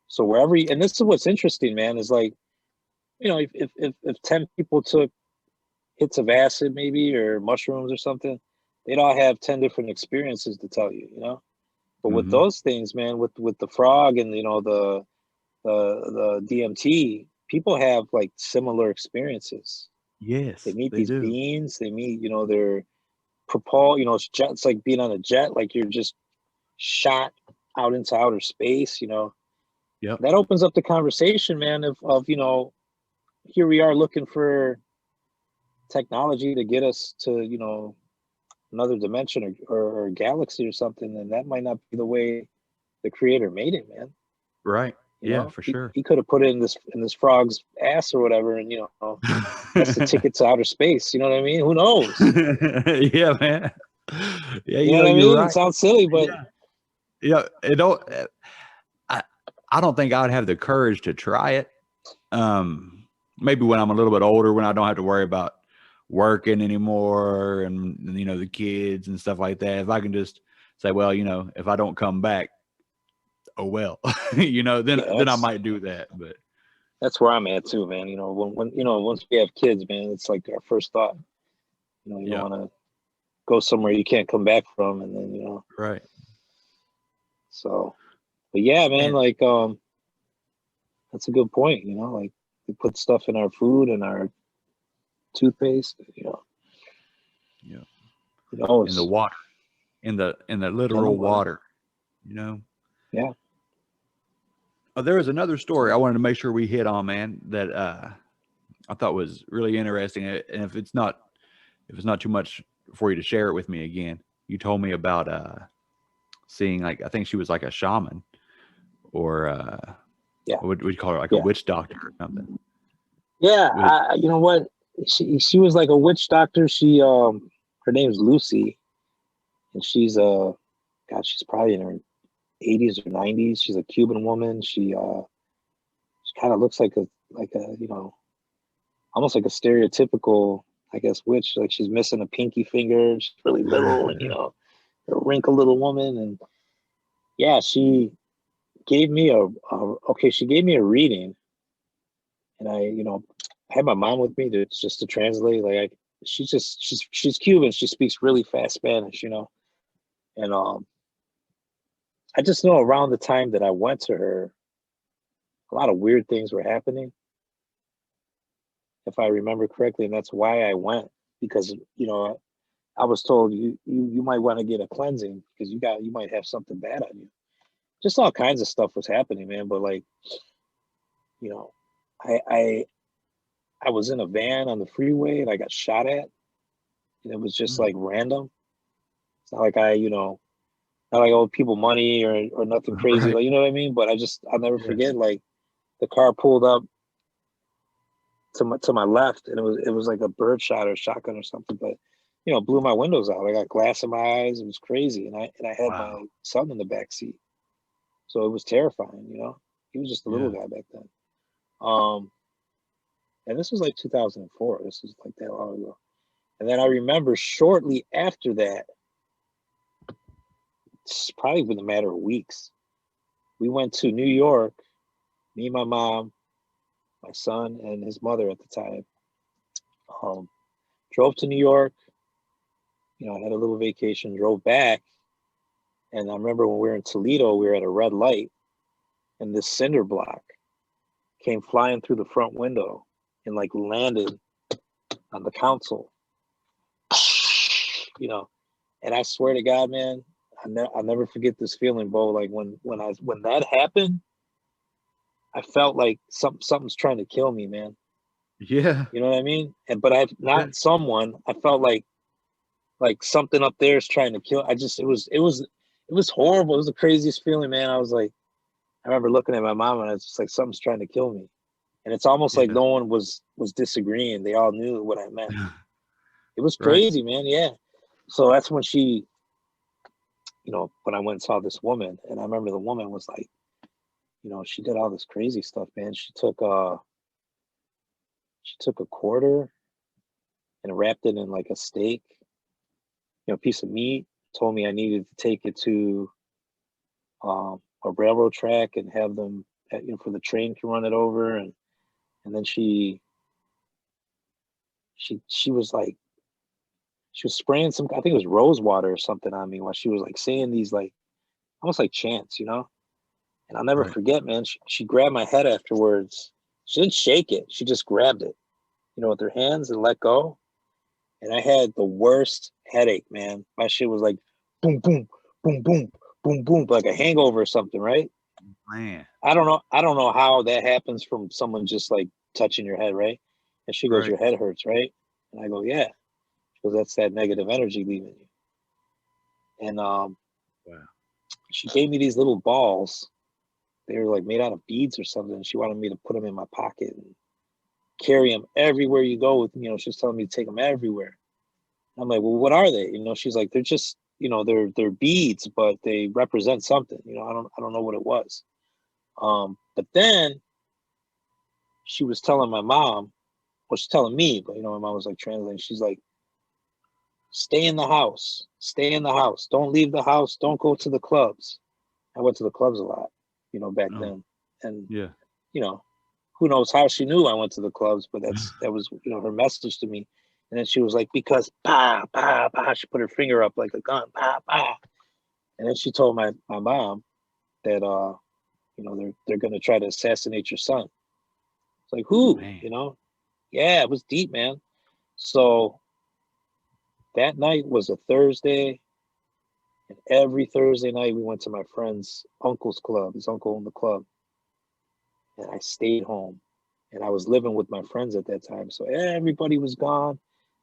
S2: So wherever and this is what's interesting, man, is like, if 10 people took hits of acid maybe or mushrooms or something, they'd all have 10 different experiences to tell you. But with
S1: Mm-hmm.
S2: those things, man, with the frog and the DMT, people have like similar experiences. They
S1: Yes,
S2: meet
S1: they
S2: these
S1: do.
S2: beings, they meet, they're it's like being on a jet, like you're just shot out into outer space.
S1: Yep.
S2: That opens up the conversation, man, of here we are looking for technology to get us to, another dimension or galaxy or something, and that might not be the way the creator made it, man.
S1: Right. Yeah, for
S2: He,
S1: sure.
S2: he could have put it in this frog's ass or whatever, and that's the ticket to outer space. You know what I mean? Who knows?
S1: Yeah, man. Yeah,
S2: You know what I
S1: you're
S2: mean? It
S1: right.
S2: sounds silly, but
S1: Yeah. Yeah. It don't I I don't think I would have the courage to try it. Maybe when I'm a little bit older, when I don't have to worry about working anymore and the kids and stuff like that. If I can just say, well, if I don't come back, oh well. Then
S2: yeah,
S1: then I
S2: that's
S1: might do that. But
S2: that's where I'm at too, man. When once we have kids, man, it's like our first thought. You don't
S1: yeah,
S2: want to go somewhere you can't come back from, and then
S1: right.
S2: so. But yeah, man,
S1: And
S2: like that's a good point. Like we put stuff in our food and our toothpaste.
S1: yeah,
S2: Who
S1: in the
S2: knows?
S1: water, in the
S2: In the
S1: literal
S2: water.
S1: water, you know.
S2: Yeah.
S1: There was another story I wanted to make sure we hit on, man, that I thought was really interesting. And if it's not too much for you to share it with me again, you told me about seeing, like, I think she was like a shaman, or
S2: Yeah.
S1: what would you call her, like a
S2: Yeah.
S1: witch doctor or something?
S2: Yeah.
S1: Was
S2: You know what? She was like a witch doctor. Her name's Lucy, and she's probably in her 80s or 90s. She's a Cuban woman. She kind of looks like a almost like a stereotypical, I guess, witch. Like she's missing a pinky finger. She's really little, and a wrinkled little woman. And yeah, she gave me she gave me a reading, and I had my mom with me to translate. Like she's Cuban. She speaks really fast Spanish. And I just know around the time that I went to her, a lot of weird things were happening, if I remember correctly, and that's why I went, because I was told you might want to get a cleansing because you might have something bad on you. Just all kinds of stuff was happening, man. But like, you know, I I I was in a van on the freeway and I got shot at, and it was just
S1: Mm,
S2: like random. It's not like not like I owe people money or nothing crazy,
S1: right.
S2: like, you know what I mean. But I'll never
S1: Yeah.
S2: forget, like, the car pulled up to my left, and it was like a bird shot or a shotgun or something, but blew my windows out. I got glass in my eyes. It was crazy, and I had
S1: Wow.
S2: my son in the back seat, so it was terrifying. He was just a little
S1: Yeah.
S2: guy back then. Um, and this was like 2004. This was like that long ago. And then I remember shortly after that, it's probably been a matter of weeks. We went to New York. Me, my mom, my son, and his mother at the time. Um, Drove to New York. I had a little vacation. Drove back, and I remember when we were in Toledo, we were at a red light, and this cinder block came flying through the front window and like landed on the console. You know, and I swear to God, man, I'll never forget this feeling, Bo. Like when that happened, I felt like something's trying to kill me, man.
S1: Yeah.
S2: You know what I mean? But I've
S1: Yeah.
S2: not someone. I felt like something up there is trying to kill. It was horrible. It was the craziest feeling, man. I was like, I remember looking at my mom and it's just like something's trying to kill me. And it's almost like
S1: Yeah.
S2: no one was disagreeing. They all knew what I meant. It was
S1: Right.
S2: crazy, man. Yeah. So that's when when I went and saw this woman, and I remember the woman was like she did all this crazy stuff, man. She took a quarter and wrapped it in like a steak, piece of meat, told me I needed to take it to a railroad track and have them, for the train to run it over. And then she was like, she was spraying some, I think it was rose water or something on me while she was like saying these like, almost like chants, And I'll never
S1: Right.
S2: forget, man, she grabbed my head afterwards. She didn't shake it. She just grabbed it, with her hands and let go. And I had the worst headache, man. My shit was like boom, boom, boom, boom, boom, boom, like a hangover or something, right?
S1: Man.
S2: I don't know how that happens from someone just like touching your head, right? And she goes,
S1: Right.
S2: your head hurts, right? And I go, yeah. Because that's that negative energy leaving you. And
S1: Wow.
S2: she gave me these little balls. They were like made out of beads or something. She wanted me to put them in my pocket and carry them everywhere you go with, she's telling me to take them everywhere. I'm like, well, what are they? She's like, they're just, they're beads, but they represent something. I don't know what it was. But then she was telling my mom, well, she's telling me, but my mom was like translating. She's like, stay in the house, stay in the house. Don't leave the house. Don't go to the clubs. I went to the clubs a lot, back
S1: Oh,
S2: then. And,
S1: yeah.
S2: Who knows how she knew I went to the clubs, but that was, her message to me. And then she was like, because bah, bah, bah, she put her finger up like a gun, bah, bah. And then she told my mom that they're gonna try to assassinate your son. It's like, who?
S1: Man.
S2: Yeah, it was deep, man. So that night was a Thursday, and every Thursday night we went to my friend's uncle's club. His uncle owned the club, and I stayed home. And I was living with my friends at that time, so everybody was gone.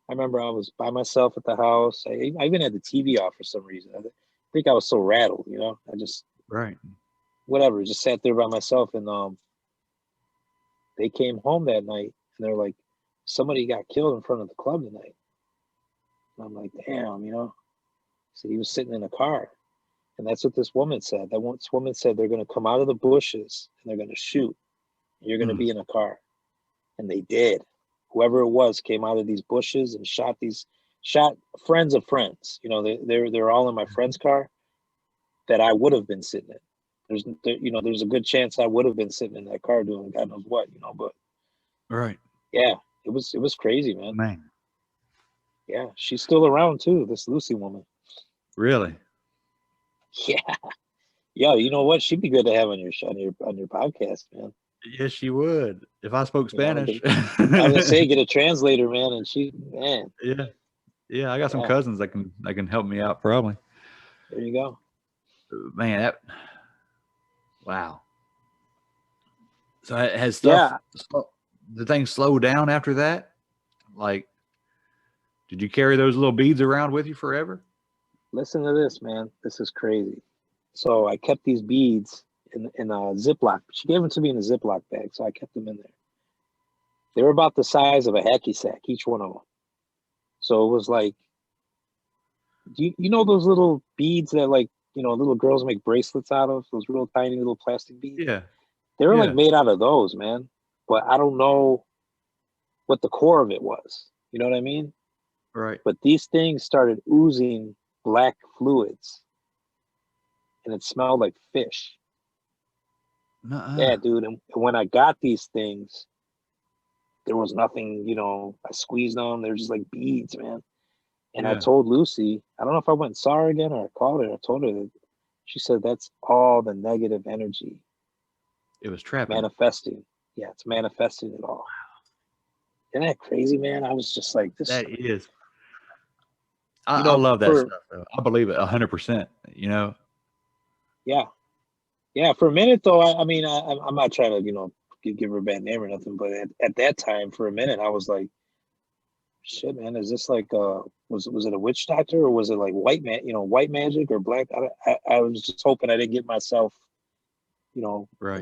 S2: I remember I was by myself at the house. I even had the TV off for some reason. I think I was so rattled, I just
S1: Right.
S2: whatever, just sat there by myself. And they came home that night, and they're like, somebody got killed in front of the club tonight. And I'm like, damn, So he was sitting in a car. And that's what this woman said. This woman said they're going to come out of the bushes and they're going to shoot. And you're going to be in a car. And they did. Whoever it was came out of these bushes and shot friends of friends. They're all in my friend's car that I would have been sitting in. There's a good chance I would have been sitting in that car doing God knows what, but
S1: Right.
S2: yeah, it was crazy, man.
S1: Man.
S2: Yeah, she's still around too, this Lucy woman.
S1: Really?
S2: Yeah. Yeah, you know what? She'd be good to have on your podcast, man.
S1: Yes, she would. If I spoke Spanish.
S2: I was gonna say get a translator, man, and man.
S1: Yeah. Yeah, I got some
S2: Yeah,
S1: cousins that can help me out probably.
S2: there you go.
S1: Man, wow. So has
S2: Yeah,
S1: the thing slowed down after that? Like, did you carry those little beads around with you forever?
S2: listen to this, man. This is crazy. So I kept these beads in a Ziploc. She gave them to me in a Ziploc bag, so I kept them in there. They were about the size of a hacky sack, each one of them. So it was like, you know those little beads that like little girls make bracelets out of, those real tiny little plastic beads.
S1: Yeah.
S2: They were like
S1: Yeah.
S2: made out of those, man. But I don't know what the core of it was. You know what I mean?
S1: Right.
S2: But these things started oozing black fluids, and it smelled like fish.
S1: Nuh-uh.
S2: Yeah, dude. And when I got these things, there was nothing. I squeezed them. They're just like beads, man. And I
S1: Yeah.
S2: told Lucy, I don't know if I went and saw her again or I called her. I told her that. She said that's all the negative energy
S1: It was trapping it.
S2: manifesting. Yeah, it's manifesting it all. Isn't that crazy, man? I was just like, this.
S1: That is. I love that
S2: For
S1: stuff though. I believe it 100%,
S2: yeah, yeah. For a minute though, I mean, I'm not trying to give her a bad name or nothing, but at that time, for a minute, I was like, shit, man, is this like was it a witch doctor or was it like white magic or black? I was just hoping I didn't get myself,
S1: Right.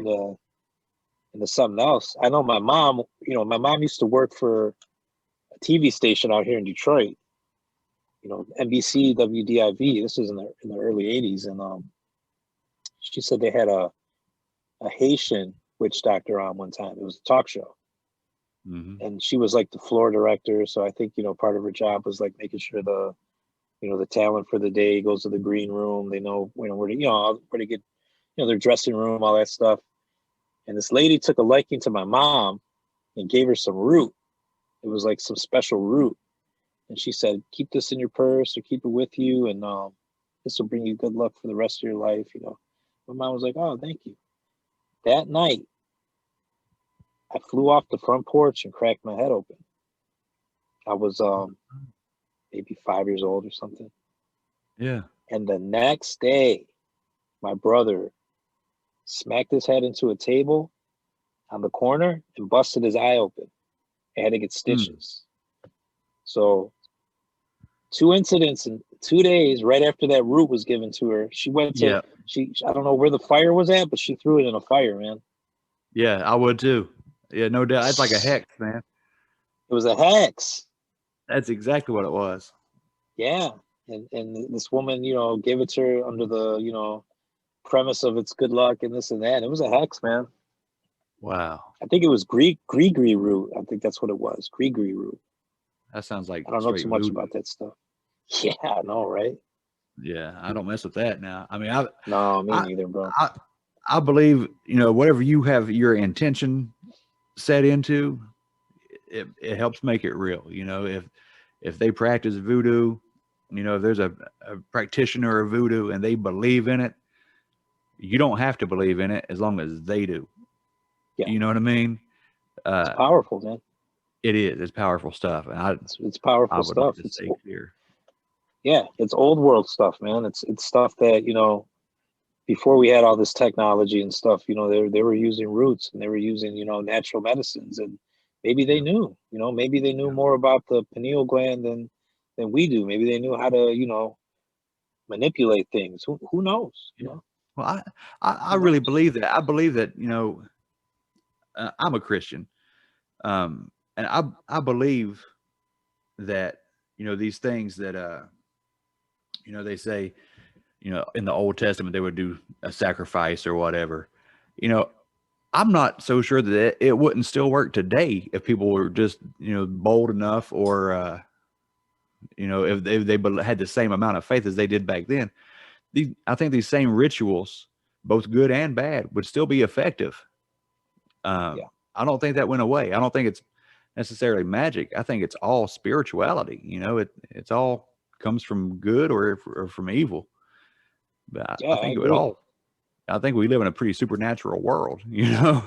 S2: into something else. I know my mom used to work for a TV station out here in Detroit, NBC WDIV. This was in the early '80s, and she said they had a a Haitian witch doctor on one time. It was a talk show. And she was like the floor director. So I think, part of her job was like making sure the talent for the day goes to the green room. They know, where to get, their dressing room, all that stuff. And this lady took a liking to my mom and gave her some root. It was like some special root. And she said, keep this in your purse or keep it with you. And this will bring you good luck for the rest of your life. My mom was like, oh, thank you. That night, I flew off the front porch and cracked my head open. I was maybe 5 years old or something.
S1: Yeah.
S2: And the next day, my brother smacked his head into a table on the corner and busted his eye open. I had to get stitches. So 2 incidents in 2 days right after that root was given to her. She went to, I don't know where the fire was at, but she threw it in a fire, man.
S1: Yeah, I would too. Yeah, no doubt. It's like a hex, man.
S2: It was a hex.
S1: That's exactly what it was.
S2: Yeah. And this woman, gave it to her under the, premise of it's good luck and this and that. It was a hex, man.
S1: Wow.
S2: I think it was gree root. I think that's what it was. Gree root.
S1: That sounds like
S2: I don't know too much about that stuff. Yeah, I know, right?
S1: Yeah, I don't mess with that now. I mean,
S2: no, me neither, bro.
S1: I believe, whatever you have your intention set into, it helps make it real. If they practice voodoo, if there's a practitioner of voodoo and they believe in it, you don't have to believe in it as long as they do.
S2: Yeah.
S1: You know what I mean?
S2: It's powerful, man.
S1: It is. It's powerful stuff. And
S2: it's powerful stuff.
S1: Like
S2: it's clear. Yeah, it's old world stuff, man. It's stuff that, before we had all this technology and stuff, they were using roots and they were using, natural medicines, and maybe they knew, maybe they knew more about the pineal gland than we do. Maybe they knew how to, manipulate things. Who knows?
S1: Well, I really believe that. I believe that, I'm a Christian. And I believe that, these things that, they say, in the Old Testament, they would do a sacrifice or whatever. I'm not so sure that it wouldn't still work today if people were just, bold enough, or, if they had the same amount of faith as they did back then. I think these same rituals, both good and bad, would still be effective. I don't think that went away. I don't think it's necessarily magic. I think it's all spirituality. It's all comes from good or from evil. But I think it would all. I think we live in a pretty supernatural world.
S2: Yeah.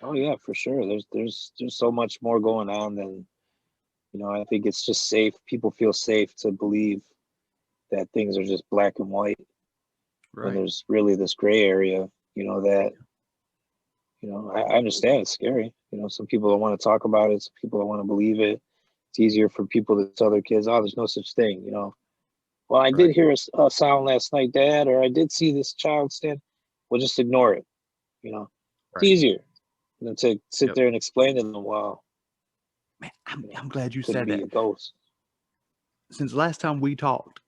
S2: Oh yeah, for sure. There's so much more going on than, I think it's just safe. People feel safe to believe that things are just black and white. Right. When there's really this gray area, that, I understand it's scary. Some people don't want to talk about it. Some people don't want to believe it. It's easier for people to tell their kids, oh, there's no such thing, Well, I did hear a sound last night, Dad, or I did see this child stand. Well, just ignore it, It's easier than to sit there and explain to them, well,
S1: man, I'm glad you
S2: said
S1: that.
S2: A ghost.
S1: Since last time we talked,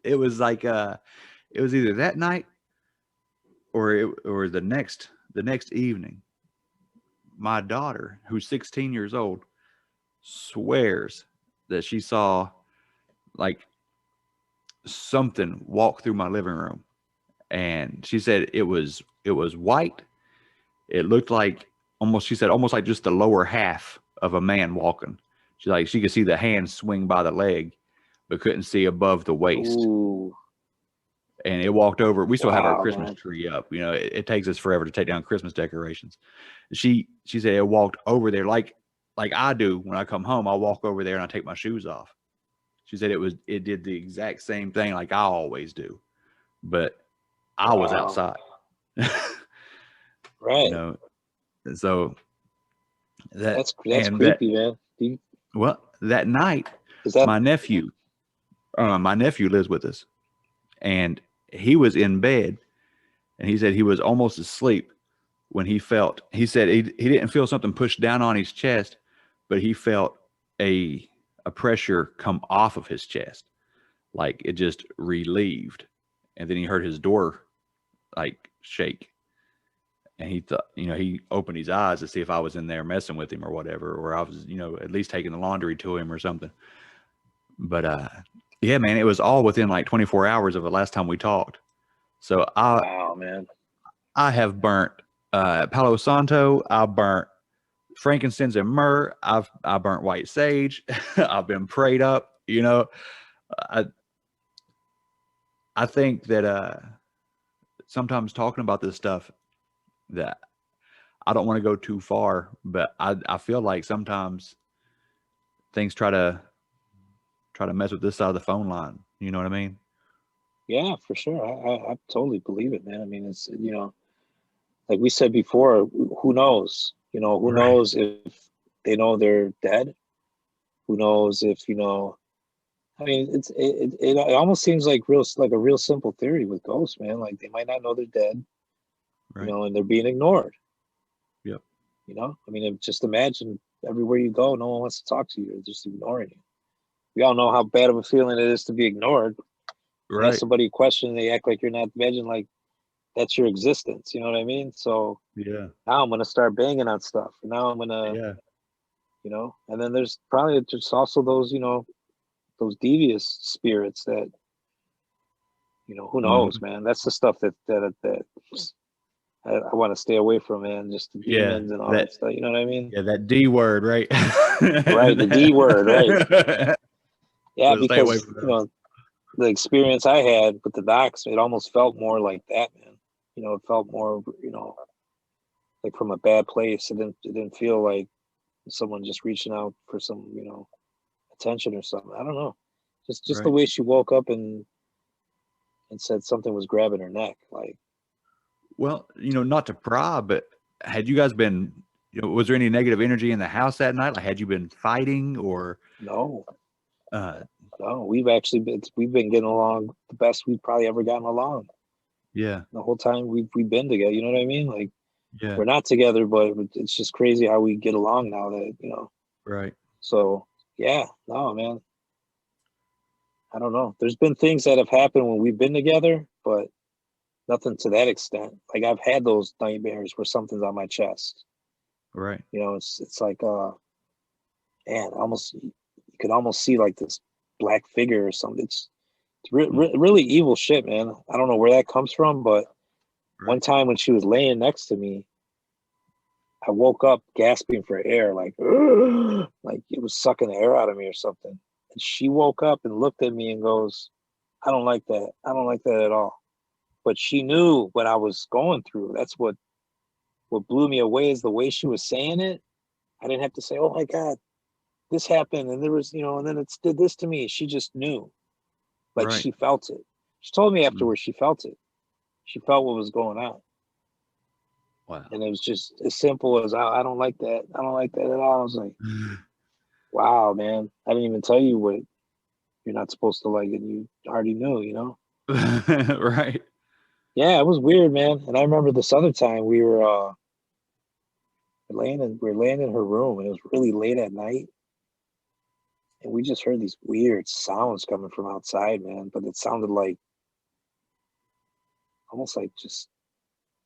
S1: it was like it was either that night or the next evening. My daughter, who's 16 years old, swears that she saw like something walk through my living room, and she said it was white. It looked like she said almost like just the lower half of a man walking. She could see the hand swing by the leg, but couldn't see above the waist.
S2: Ooh.
S1: And it walked over. We still have our Christmas tree up. It takes us forever to take down Christmas decorations. She said it walked over there like I do when I come home. I walk over there and I take my shoes off. She said it did the exact same thing like I always do, but I was outside.
S2: Right.
S1: So
S2: that's creepy, man.
S1: Well, that night, my nephew lives with us, and he was in bed, and he said he was almost asleep when he said he didn't feel something pushed down on his chest, but he felt a pressure come off of his chest, like it just relieved. And then he heard his door like shake. and he thought, he opened his eyes to see if I was in there messing with him or whatever, or I was, at least taking the laundry to him or something. But yeah, man, it was all within like 24 hours of the last time we talked. So
S2: Wow, man.
S1: I have burnt Palo Santo. I burnt frankincense and myrrh. I burnt white sage. I've been prayed up. I I think that sometimes talking about this stuff, that I don't want to go too far, but I feel like sometimes things try to mess with this side of the phone line. You know what I mean?
S2: Yeah, for sure. I totally believe it, man. I mean, it's, like we said before, who knows? Who
S1: Right.
S2: knows if they know they're dead? Who knows if, I mean, it almost seems like a real simple theory with ghosts, man. Like they might not know they're dead,
S1: Right.
S2: and they're being ignored.
S1: Yep.
S2: I mean, just imagine everywhere you go, no one wants to talk to you. They're just ignoring you. We all know how bad of a feeling it is to be ignored. And ask
S1: Right.
S2: somebody a question, they act like you're not. Imagine like that's your existence. You know what I mean? So
S1: Yeah.
S2: now I'm gonna start banging on stuff. Now I'm gonna,
S1: Yeah.
S2: and then there's probably just also those, those devious spirits that, who knows,
S1: Mhm.
S2: man. That's the stuff that I want to stay away from, man. Just the
S1: Yeah.
S2: demons and all
S1: That
S2: that stuff. You know what I mean?
S1: yeah, that D word, right?
S2: Right, the D word, right? Yeah,
S1: So stay away
S2: because
S1: from those.
S2: the experience I had with the docs, it almost felt more like that, man. It felt more, like from a bad place. It didn't feel like someone just reaching out for some, attention or something. I don't know. Just the
S1: Right.
S2: way she woke up and said something was grabbing her neck. Like,
S1: Well, not to pry, but had you guys been, was there any negative energy in the house that night? Like, had you been fighting or,
S2: no,
S1: uh,
S2: no, we've been getting along the best we've probably ever gotten along
S1: yeah,
S2: the whole time we've been together. You know what I mean? Like
S1: yeah,
S2: we're not together, but it's just crazy how we get along now that.
S1: right,
S2: So yeah, no, man, I don't know. There's been things that have happened when we've been together, but nothing to that extent. Like I've had those nightmares where something's on my chest.
S1: right.
S2: It's like man, almost you could almost see like this black figure or something.
S1: Mm,
S2: Really evil shit, man. I don't know where that comes from, but one
S1: right.
S2: time when she was laying next to me, I woke up gasping for air, like like it was sucking the air out of me or something. And she woke up and looked at me and goes, "I don't like that. I don't like that at all." But she knew what I was going through. That's what blew me away is the way she was saying it. I didn't have to say, "Oh my God, this happened," and there was, and then it's did this to me. She just knew, like
S1: Right.
S2: she felt it. She told me
S1: Mm,
S2: afterwards she felt it. She felt what was going on.
S1: wow.
S2: And it was just as simple as I don't like that. I don't like that at all. I was like, wow, man. I didn't even tell you what you're not supposed to like, and you already knew.
S1: Right.
S2: Yeah, it was weird, man. And I remember this other time we were laying in her room, and it was really late at night, and we just heard these weird sounds coming from outside, man. But it sounded like almost like just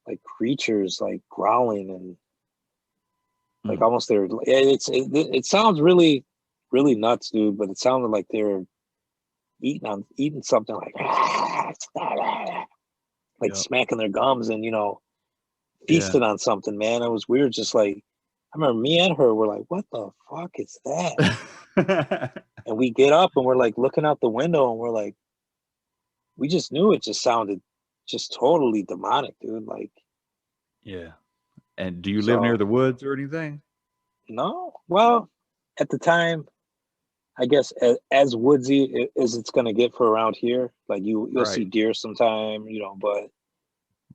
S2: like creatures like growling and like
S1: Mm,
S2: almost they're it sounds really nuts, dude. But it sounded like they were eating something like like
S1: yep.
S2: smacking their gums and
S1: Yeah.
S2: feasting on something, man. It was weird. Just like I remember me and her were like, "What the fuck is that?" And we get up and we're like looking out the window and we're like, we just knew it just sounded just totally demonic, dude. Like
S1: Yeah. And do you live near
S2: so,
S1: the woods or anything?
S2: no. Well, at the time, I guess as woodsy as it's gonna get for around here. Like you'll see
S1: Right.
S2: deer sometime, but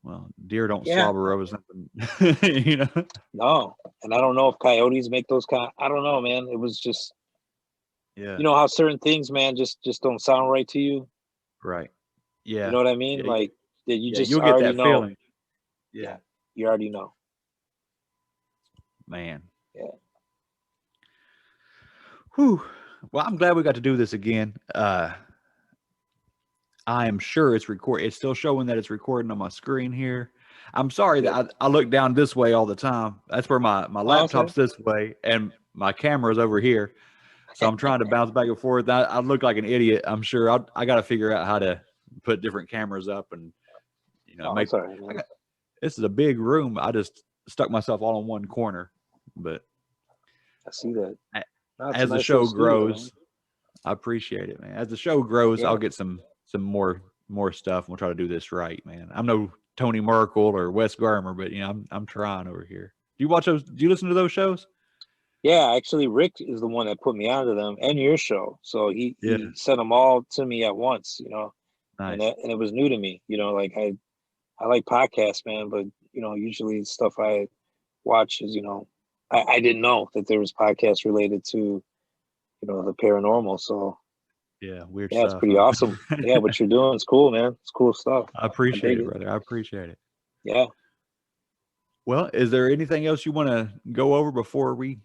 S1: Well, deer don't
S2: yeah,
S1: slobber over something, you know?
S2: no. And I don't know if coyotes make those kind. I don't know, man. It was just
S1: Yeah.
S2: you know how certain things, man, just don't sound right to you.
S1: Right.
S2: You
S1: Yeah.
S2: know what I mean?
S1: Yeah.
S2: Like that you
S1: Yeah.
S2: just
S1: You'll get
S2: already
S1: that
S2: know.
S1: feeling.
S2: Yeah,
S1: Yeah.
S2: you already know.
S1: Man.
S2: Yeah.
S1: Whew. Well, I'm glad we got to do this again. I am sure it's still showing that it's recording on my screen here. I'm sorry
S2: Yeah.
S1: that I look down this way all the time. That's where my
S2: Oh, okay.
S1: laptop's this way and my camera's over here. So I'm trying to bounce back and forth. I look like an idiot. I'm sure I got to figure out how to put different cameras up and
S2: Oh,
S1: make.
S2: it's all right,
S1: I
S2: man.
S1: got, this is a big room. I just stuck myself all in one corner. But
S2: I see that. No, it's a
S1: as the
S2: nice little
S1: show
S2: studio, man.
S1: grows, I appreciate it, man. As the show grows,
S2: Yeah.
S1: I'll get some more stuff. And we'll try to do this right, man. I'm no Tony Merkel or Wes Garmer, but I'm trying over here. Do you watch those? Do you listen to those shows?
S2: Yeah, actually, Rick is the one that put me onto them and your show. So
S1: Yeah,
S2: he sent them all to me at once,
S1: nice.
S2: and it was new to me. Like I like podcasts, man, but usually stuff I watch is I didn't know that there was podcasts related to the paranormal. So
S1: Yeah, weird
S2: yeah, it's
S1: stuff,
S2: pretty
S1: huh?
S2: awesome. Yeah, what you're doing is cool, man. It's cool stuff.
S1: I
S2: I
S1: appreciate
S2: dig
S1: it,
S2: it.
S1: brother. I appreciate it.
S2: Yeah.
S1: Well, is there anything else you want to go over before we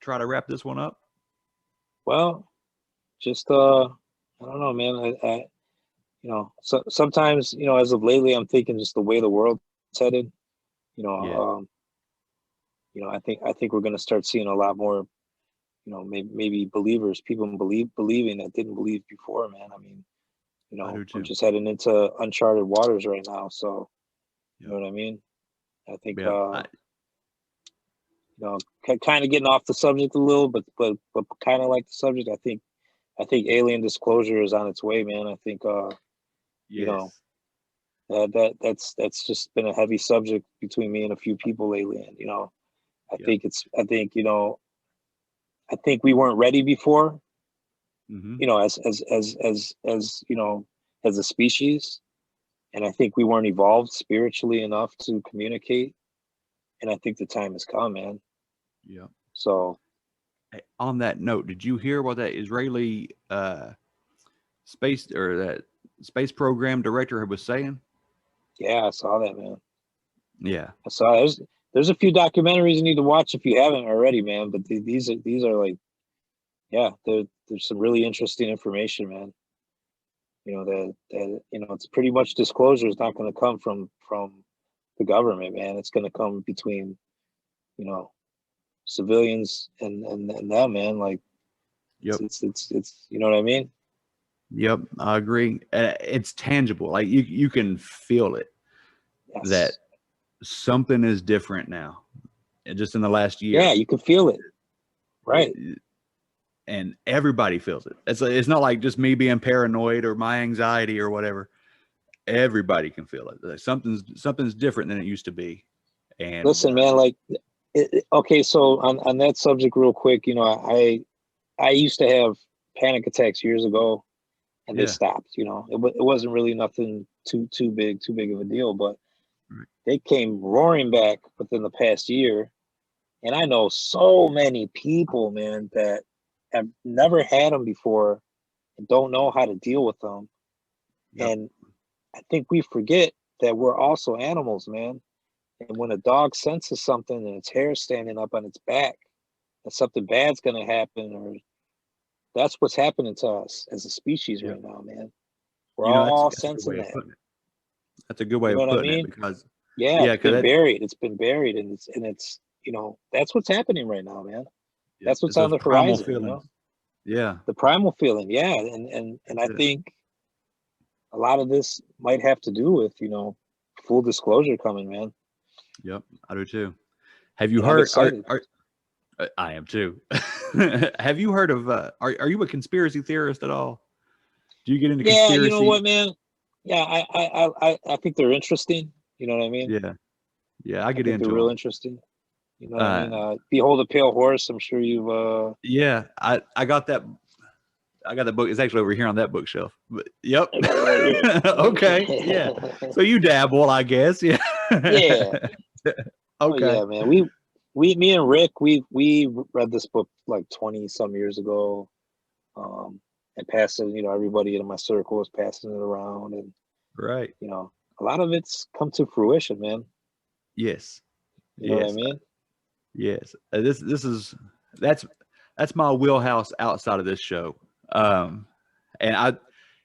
S1: try to wrap this one up?
S2: Well, just I don't know, man. So sometimes as of lately, I'm thinking just the way the world's headed. You know,
S1: Yeah,
S2: um, I think we're going to start seeing a lot more. Maybe believers, people believing that didn't believe before, man. I mean,
S1: I do
S2: we're
S1: too.
S2: just heading into uncharted waters right now. So you
S1: Yep.
S2: know what I mean? I think
S1: Yeah.
S2: kind of getting off the subject a little, but kind of like the subject. I think alien disclosure is on its way, man. I think you know
S1: Yes.
S2: that's just been a heavy subject between me and a few people lately, and
S1: Yep.
S2: I think we weren't ready before,
S1: Mm-hmm.
S2: as a species, and I think we weren't evolved spiritually enough to communicate, and I think the time has come, man.
S1: Yep.
S2: So
S1: Hey, on that note, did you hear what that Israeli space or that space program director was saying?
S2: yeah, I saw that, man.
S1: Yeah.
S2: I saw there's a few documentaries you need to watch if you haven't already, man. But these are like, yeah, there's some really interesting information, man. That it's pretty much disclosure is not going to come from the government, man. It's going to come between you know civilians and them, man. Like
S1: Yep.
S2: it's you know what I mean?
S1: Yep. I agree. It's tangible. Like you can feel it that
S2: Yes.
S1: something is different now. Just in the last
S2: Yeah,
S1: year.
S2: you can feel it. Right.
S1: And everybody feels it. It's not like just me being paranoid or my anxiety or whatever. Everybody can feel it. Like something's different than it used to be. And
S2: Listen, man. Like, okay, so on that subject, real quick, I used to have panic attacks years ago, and they
S1: yeah,
S2: stopped. It wasn't really nothing too big of a deal, but
S1: right.
S2: they came roaring back within the past year. And I know so many people, man, that have never had them before and don't know how to deal with them.
S1: Yep,
S2: And I think we forget that we're also animals, man. And when a dog senses something and its hair standing up on its back, that something bad's going to happen, or that's what's happening to us as a species
S1: yep.
S2: right now, man. We're all
S1: That's a good
S2: sensing
S1: way of
S2: that.
S1: putting it. That's a good way
S2: You know
S1: of
S2: what I
S1: putting it
S2: mean?
S1: because
S2: Yeah,
S1: yeah,
S2: it's
S1: because
S2: been
S1: that
S2: buried. It's been buried, and it's that's what's happening right now, man.
S1: yep,
S2: That's what's
S1: it's
S2: on
S1: those
S2: the
S1: primal
S2: horizon.
S1: feelings. Yeah,
S2: The primal feeling, yeah, and
S1: that's
S2: I
S1: it.
S2: think a lot of this might have to do with full disclosure coming, man.
S1: Yep, I do too. Have you
S2: And I'm
S1: heard?
S2: excited.
S1: I am too. Have you heard of? Are you a conspiracy theorist at all? Do you get into
S2: Yeah, you know
S1: conspiracy?
S2: what, man? Yeah, I think they're interesting. You know what I mean?
S1: Yeah, yeah, I
S2: I
S1: get
S2: think they're
S1: into
S2: real
S1: them.
S2: interesting. You know what I
S1: Uh,
S2: mean? Behold a Pale Horse. I'm sure you've
S1: yeah, I got that. I got the book. It's actually over here on that bookshelf. But yep.
S2: I got it right here.
S1: Okay. Yeah. So you dabble, I guess. Yeah.
S2: Yeah. Oh
S1: Okay.
S2: yeah, man. Me and Rick, we read this book like 20 some years ago. And passed it, everybody in my circle was passing it around, and
S1: Right.
S2: you know, a lot of it's come to fruition, man.
S1: Yes.
S2: You know what I
S1: Yes.
S2: mean?
S1: Yes. This is that's that's my wheelhouse outside of this show. And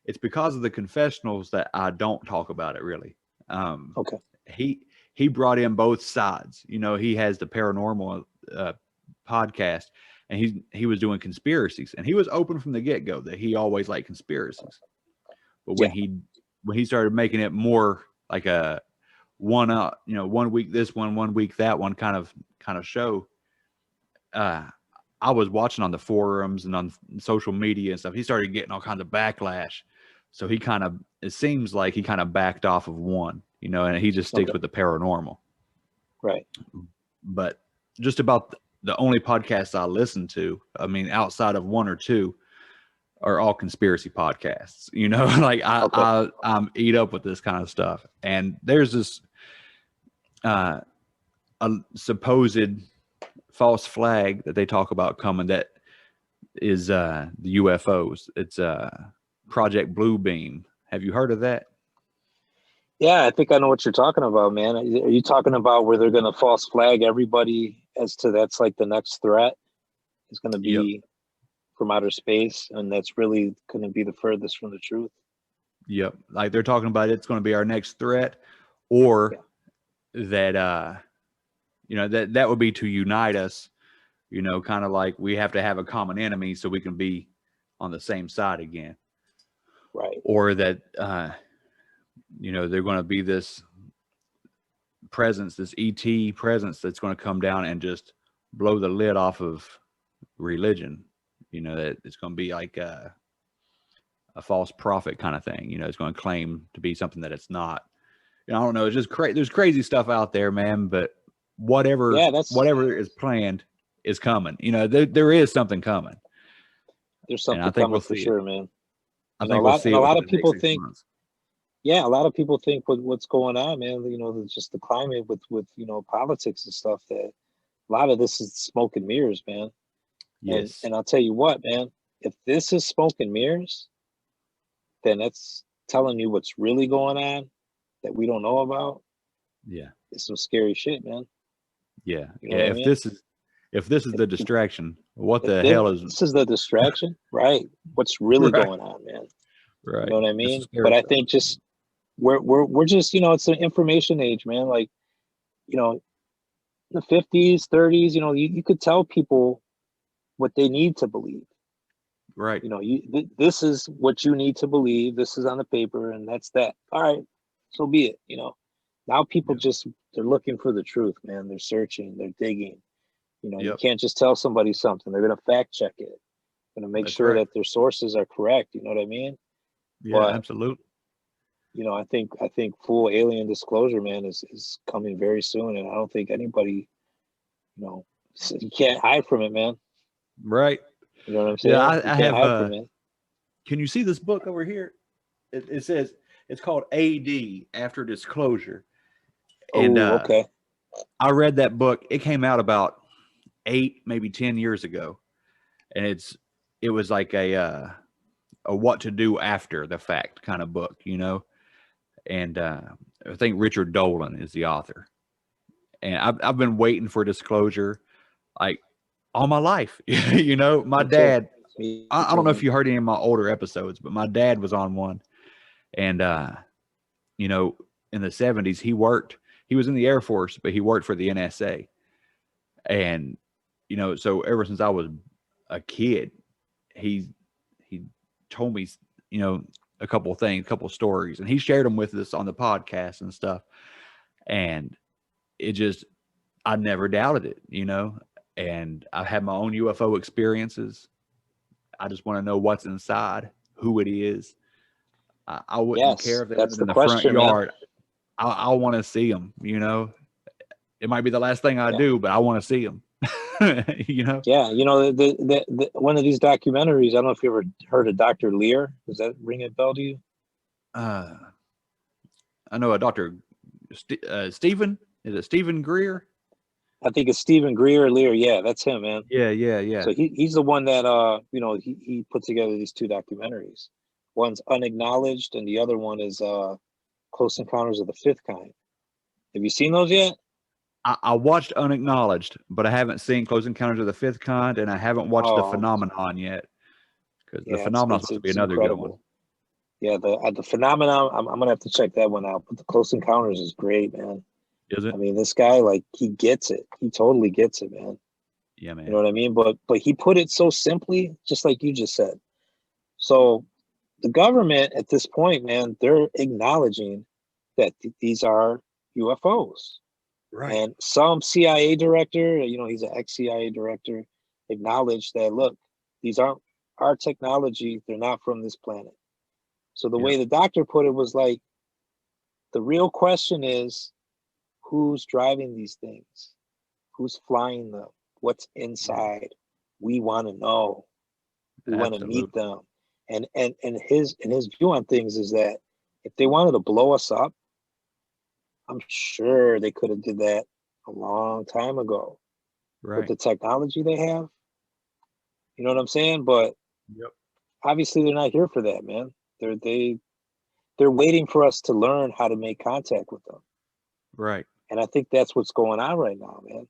S1: it's because of the confessionals that I don't talk about it really. Um,
S2: Okay.
S1: he brought in both sides. You know, he has the paranormal podcast, and he was doing conspiracies, and he was open from the get-go that he always liked conspiracies. But when he started making it more like a one 1 week this one week that one kind of show, I was watching on the forums and on social media and stuff. He started getting all kinds of backlash. So it seems like he kind of backed off of one, and he just sticks with the paranormal.
S2: Right.
S1: But just about the only podcasts I listen to, I mean, outside of one or two, are all conspiracy podcasts. Like I'm eat up with this kind of stuff. And there's this a supposed false flag that they talk about coming that is the UFOs. It's Project Bluebeam. Have you heard of that?
S2: Yeah, I think I know what you're talking about, man. Are you talking about where they're going to false flag everybody as to that's like the next threat is going to be from outer space, and that's really going to be the furthest from the truth?
S1: Yep. Like they're talking about it's going to be our next threat, or that that would be to unite us, kind of like we have to have a common enemy so we can be on the same side again.
S2: Right.
S1: Or that they're going to be this presence, this ET presence that's going to come down and just blow the lid off of religion. That it's going to be like a false prophet kind of thing. It's going to claim to be something that it's not. I don't know. It's just crazy. There's crazy stuff out there, man. But whatever is planned is coming. There is something coming.
S2: There's something coming for sure, man.
S1: I think we'll see it.
S2: A lot of people think. Yeah, a lot of people think what's going on, man. Just the climate with politics and stuff. That a lot of this is smoke and mirrors, man. Yes. And I'll tell you what, man. If this is smoke and mirrors, then that's telling you what's really going on that we don't know about.
S1: Yeah,
S2: it's some scary shit, man.
S1: Yeah, If this is the distraction, what the hell is
S2: this? Is the distraction, right? What's really going on, man?
S1: Right.
S2: You know what I mean? But I think just we're just it's an information age, man. Like in the 50s, 30s, you could tell people what they need to believe.
S1: Right.
S2: This is what you need to believe. This is on the paper, and that's that. All right, so be it. Now people they're looking for the truth, man. They're searching, they're digging. You can't just tell somebody something. They're gonna fact check it. They're gonna make sure that their sources are correct. You know what I mean?
S1: Yeah, but, absolutely.
S2: I think full alien disclosure, man, is coming very soon, and I don't think anybody, you can't hide from it, man.
S1: Right.
S2: You know what I'm saying?
S1: Yeah, I have. Can you see this book over here? It says it's called AD, After Disclosure. And
S2: okay.
S1: I read that book. It came out about 8, maybe 10 years ago, and it was like a what to do after the fact kind of book, And I think Richard Dolan is the author. And I've been waiting for disclosure like all my life. My dad. I don't know if you heard any of my older episodes, but my dad was on one, and in the 70s he was in the Air Force, but he worked for the NSA, and so ever since I was a kid, he told me a couple of things, a couple of stories, and he shared them with us on the podcast and stuff, and I never doubted it, and I've had my own UFO experiences. I just want to know what's inside, who it is. I wouldn't care if they're in the front yard. I want to see them, It might be the last thing I do, but I want to see them, Yeah,
S2: the one of these documentaries, I don't know if you ever heard of Dr. Lear. Does that ring a bell to you?
S1: I know a Dr. Stephen. Is it Stephen Greer?
S2: I think it's Stephen Greer. Lear. Yeah, that's him, man.
S1: Yeah.
S2: So he's the one that he put together these 2 documentaries. One's Unacknowledged, and the other one is Close Encounters of the Fifth Kind. Have you seen those yet?
S1: I watched Unacknowledged, but I haven't seen Close Encounters of the Fifth Kind, and I haven't watched The Phenomenon yet, because The Phenomenon is supposed to be another good one.
S2: Yeah, the phenomenon. I'm gonna have to check that one out. But the Close Encounters is great, man.
S1: Is
S2: I
S1: it?
S2: mean, this guy, like, he gets it. He totally gets it, man.
S1: Yeah,
S2: You know
S1: man.
S2: what I mean? But he put it so simply, just like you just said. So the government at this point, man, they're acknowledging that these are UFOs.
S1: Right.
S2: And some CIA director, he's an ex-CIA director, acknowledged that, look, these aren't our technology. They're not from this planet. So the
S1: Yeah.
S2: way the doctor put it was like, the real question is, who's driving these things? Who's flying them? What's
S1: Yeah.
S2: inside? We want to know. We want to meet
S1: Absolutely.
S2: them. And his view on things is that if they wanted to blow us up, I'm sure they could have did that a long time ago with
S1: Right.
S2: the technology they have. You know what I'm saying? But
S1: Yep.
S2: obviously they're not here for that, man. They're waiting for us to learn how to make contact with them.
S1: Right.
S2: And I think that's what's going on right now, man.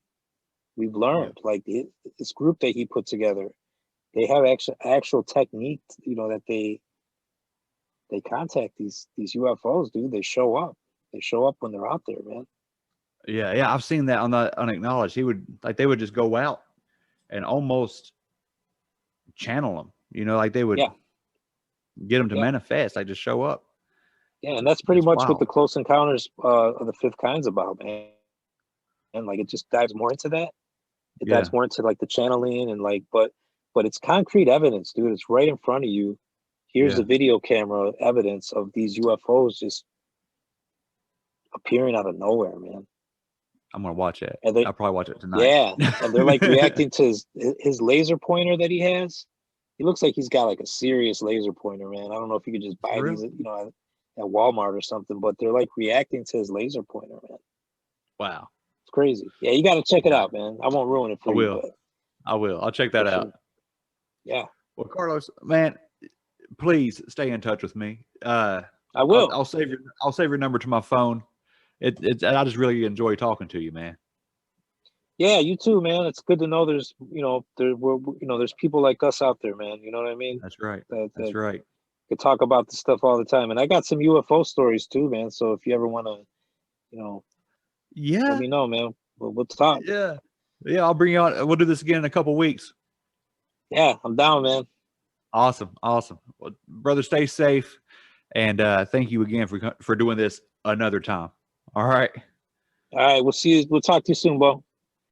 S2: We've
S1: Yeah.
S2: learned, like, this group that he put together, they have actual technique, that they contact these UFOs, dude. They show up. They show up when they're out there, man.
S1: Yeah. Yeah. I've seen that on the unacknowledged. They would just go out and almost channel them. Like they would
S2: Yeah,
S1: get them to
S2: yeah,
S1: manifest. Like just show up.
S2: yeah. And that's pretty
S1: It's
S2: much what
S1: wild.
S2: the Close Encounters of the Fifth Kind's about, man. And like, it just dives more into that. It
S1: Yeah.
S2: dives more into, like, the channeling and, like, but it's concrete evidence, dude. It's right in front of you. Here's the
S1: Yeah.
S2: video camera evidence of these UFOs just appearing out of nowhere, man.
S1: I'm gonna watch it.
S2: And they,
S1: I'll probably watch it tonight.
S2: yeah, and they're like reacting to his laser pointer that he has. He looks like he's got like a serious laser pointer, man. I don't know if you could just
S1: For
S2: buy these,
S1: real?
S2: at Walmart or something, but they're like reacting to his laser pointer, man.
S1: Wow.
S2: It's crazy. Yeah, you got to check it
S1: Yeah.
S2: out, man. I won't ruin it
S1: I
S2: for you,
S1: will.
S2: but
S1: I will. I'll check
S2: for
S1: that out.
S2: sure. Yeah,
S1: Well, Carlos, man, please stay in touch with me.
S2: I
S1: I'll,
S2: will.
S1: I'll save your number to my phone. I just really enjoy talking to you, man.
S2: Yeah, you too, man. It's good to know there's, there's people like us out there, man. You know what I mean?
S1: That's right. That's
S2: That
S1: right.
S2: could talk about this stuff all the time. And I got some UFO stories too, man. So if you ever want to, you know, let
S1: Yeah.
S2: me know, man. We'll talk.
S1: Yeah. Yeah. I'll bring you on. We'll do this again in a couple weeks.
S2: Yeah, I'm down, man.
S1: Awesome. Awesome. Well, brother, stay safe. And thank you again for doing this another time. All right.
S2: All right, we'll see you. We'll talk to you soon, Bo.